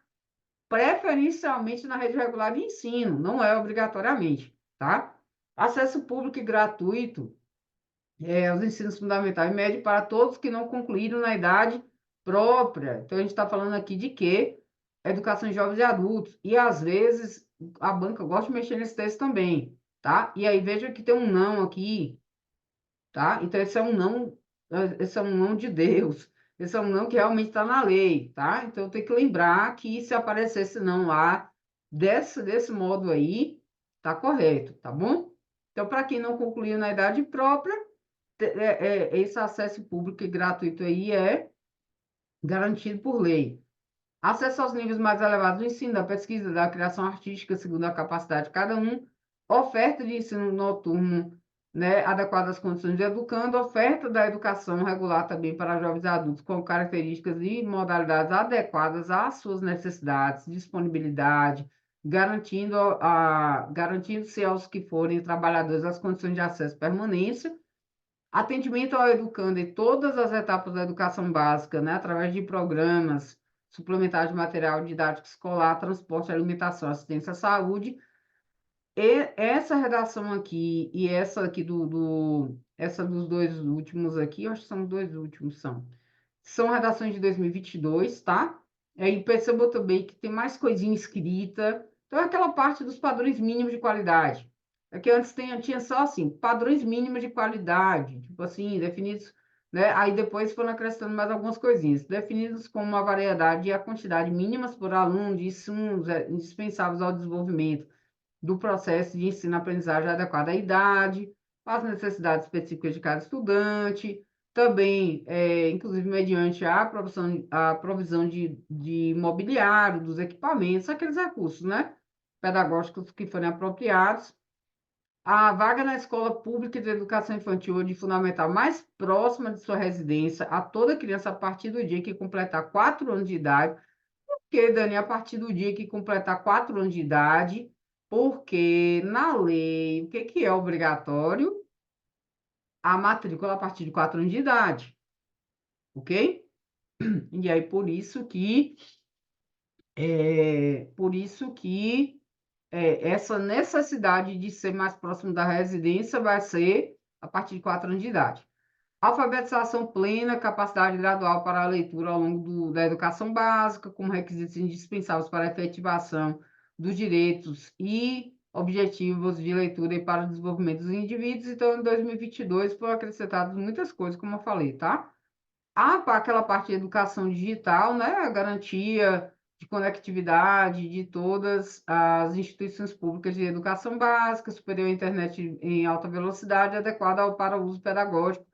preferencialmente na rede regular de ensino, não é obrigatoriamente, tá? Acesso público e gratuito aos ensinos fundamentais e médio para todos que não concluíram na idade própria. Então, a gente está falando aqui de quê? Educação em jovens e adultos. E, às vezes, a banca gosta de mexer nesse texto também, tá? E aí, veja que tem um não aqui, tá? Então, esse é um não de Deus. Esse é um não que realmente está na lei, tá? Então, tem que lembrar que se aparecer esse não lá, desse modo aí, tá correto, tá bom? Então, para quem não concluiu na idade própria, esse acesso público e gratuito aí é garantido por lei. Acesso aos níveis mais elevados do ensino, da pesquisa, da criação artística, segundo a capacidade de cada um, oferta de ensino noturno, né, adequada às condições de educando, oferta da educação regular também para jovens e adultos com características e modalidades adequadas às suas necessidades, disponibilidade, garantindo-se aos que forem trabalhadores as condições de acesso e permanência, atendimento ao educando em todas as etapas da educação básica, né, através de programas suplementares de material didático escolar, transporte, alimentação, assistência à saúde. E essa redação aqui e essa aqui essa dos dois últimos aqui, eu acho que são dois últimos, são redações de 2022, tá? Aí perceba também que tem mais coisinha escrita. Então, é aquela parte dos padrões mínimos de qualidade. É que antes tinha só assim, padrões mínimos de qualidade, tipo assim, definidos, né? Aí depois foram acrescentando mais algumas coisinhas, definidos como a variedade e a quantidade mínimas por aluno de insumos indispensáveis ao desenvolvimento do processo de ensino-aprendizagem adequado à idade, às necessidades específicas de cada estudante, também, inclusive, mediante a provisão de mobiliário, dos equipamentos, aqueles recursos, né, pedagógicos que forem apropriados, a vaga na escola pública de educação infantil ou de fundamental mais próxima de sua residência a toda criança a partir do dia que completar 4 anos de idade. Por que, Dani, a partir do dia que completar 4 anos de idade? Porque na lei, o que que é obrigatório? A matrícula a partir de 4 anos de idade, ok? E aí, por isso que essa necessidade de ser mais próximo da residência vai ser a partir de 4 anos de idade. Alfabetização plena, capacidade gradual para a leitura ao longo da educação básica, como requisitos indispensáveis para a efetivação dos direitos e objetivos de leitura e para o desenvolvimento dos indivíduos. Então, em 2022 foram acrescentadas muitas coisas, como eu falei, tá? Aquela parte de educação digital, né? A garantia de conectividade de todas as instituições públicas de educação básica, superior à internet em alta velocidade, adequada para o uso pedagógico,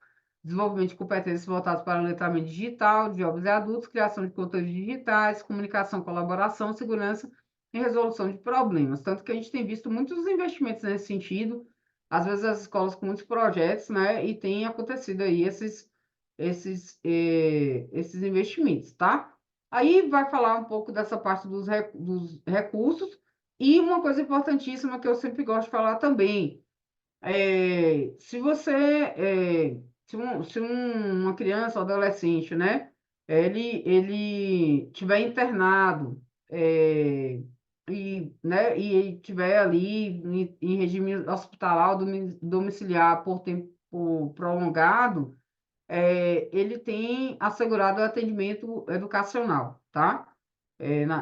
desenvolvimento de competências voltadas para o letramento digital de jovens e adultos, criação de conteúdos digitais, comunicação, colaboração, segurança e resolução de problemas. Tanto que a gente tem visto muitos investimentos nesse sentido, às vezes as escolas com muitos projetos, né? E tem acontecido aí esses investimentos, tá? Aí vai falar um pouco dessa parte dos recursos e uma coisa importantíssima que eu sempre gosto de falar também, se você, uma criança ou adolescente, né, ele tiver internado, né, e ele tiver ali em regime hospitalar ou domiciliar por tempo prolongado, ele tem assegurado o atendimento educacional, tá?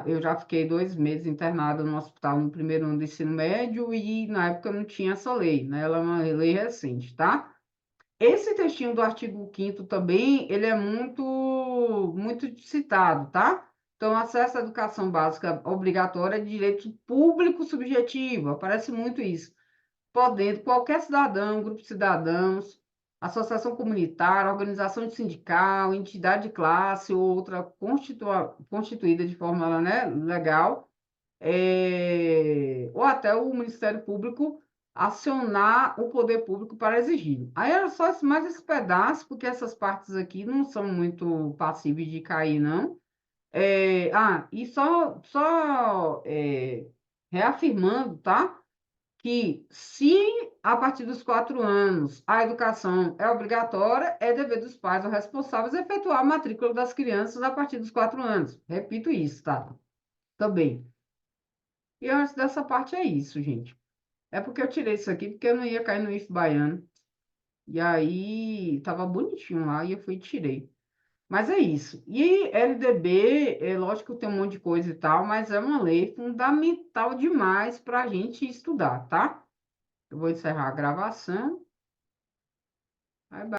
Eu já fiquei 2 meses internada no hospital no primeiro ano do ensino médio e na época não tinha essa lei, né? Ela é uma lei recente, tá? Esse textinho do artigo 5º também, ele é muito citado, tá? Então, acesso à educação básica obrigatória é direito público subjetivo, aparece muito isso podendo qualquer cidadão, grupo de cidadãos, associação comunitária, organização de sindical, entidade de classe ou outra constituída de forma, né, legal, ou até o Ministério Público acionar o poder público para exigir. Aí era só mais esse pedaço, porque essas partes aqui não são muito passíveis de cair, não. E reafirmando, tá? Que se a partir dos 4 anos a educação é obrigatória, é dever dos pais ou responsáveis efetuar a matrícula das crianças a partir dos 4 anos. Repito isso, tá? Também. E antes dessa parte é isso, gente. É porque eu tirei isso aqui porque eu não ia cair no IF baiano. E aí tava bonitinho lá e eu fui e tirei. Mas é isso. E LDB, é lógico que tem um monte de coisa e tal, mas é uma lei fundamental demais para a gente estudar, tá? Eu vou encerrar a gravação. Bye, bye.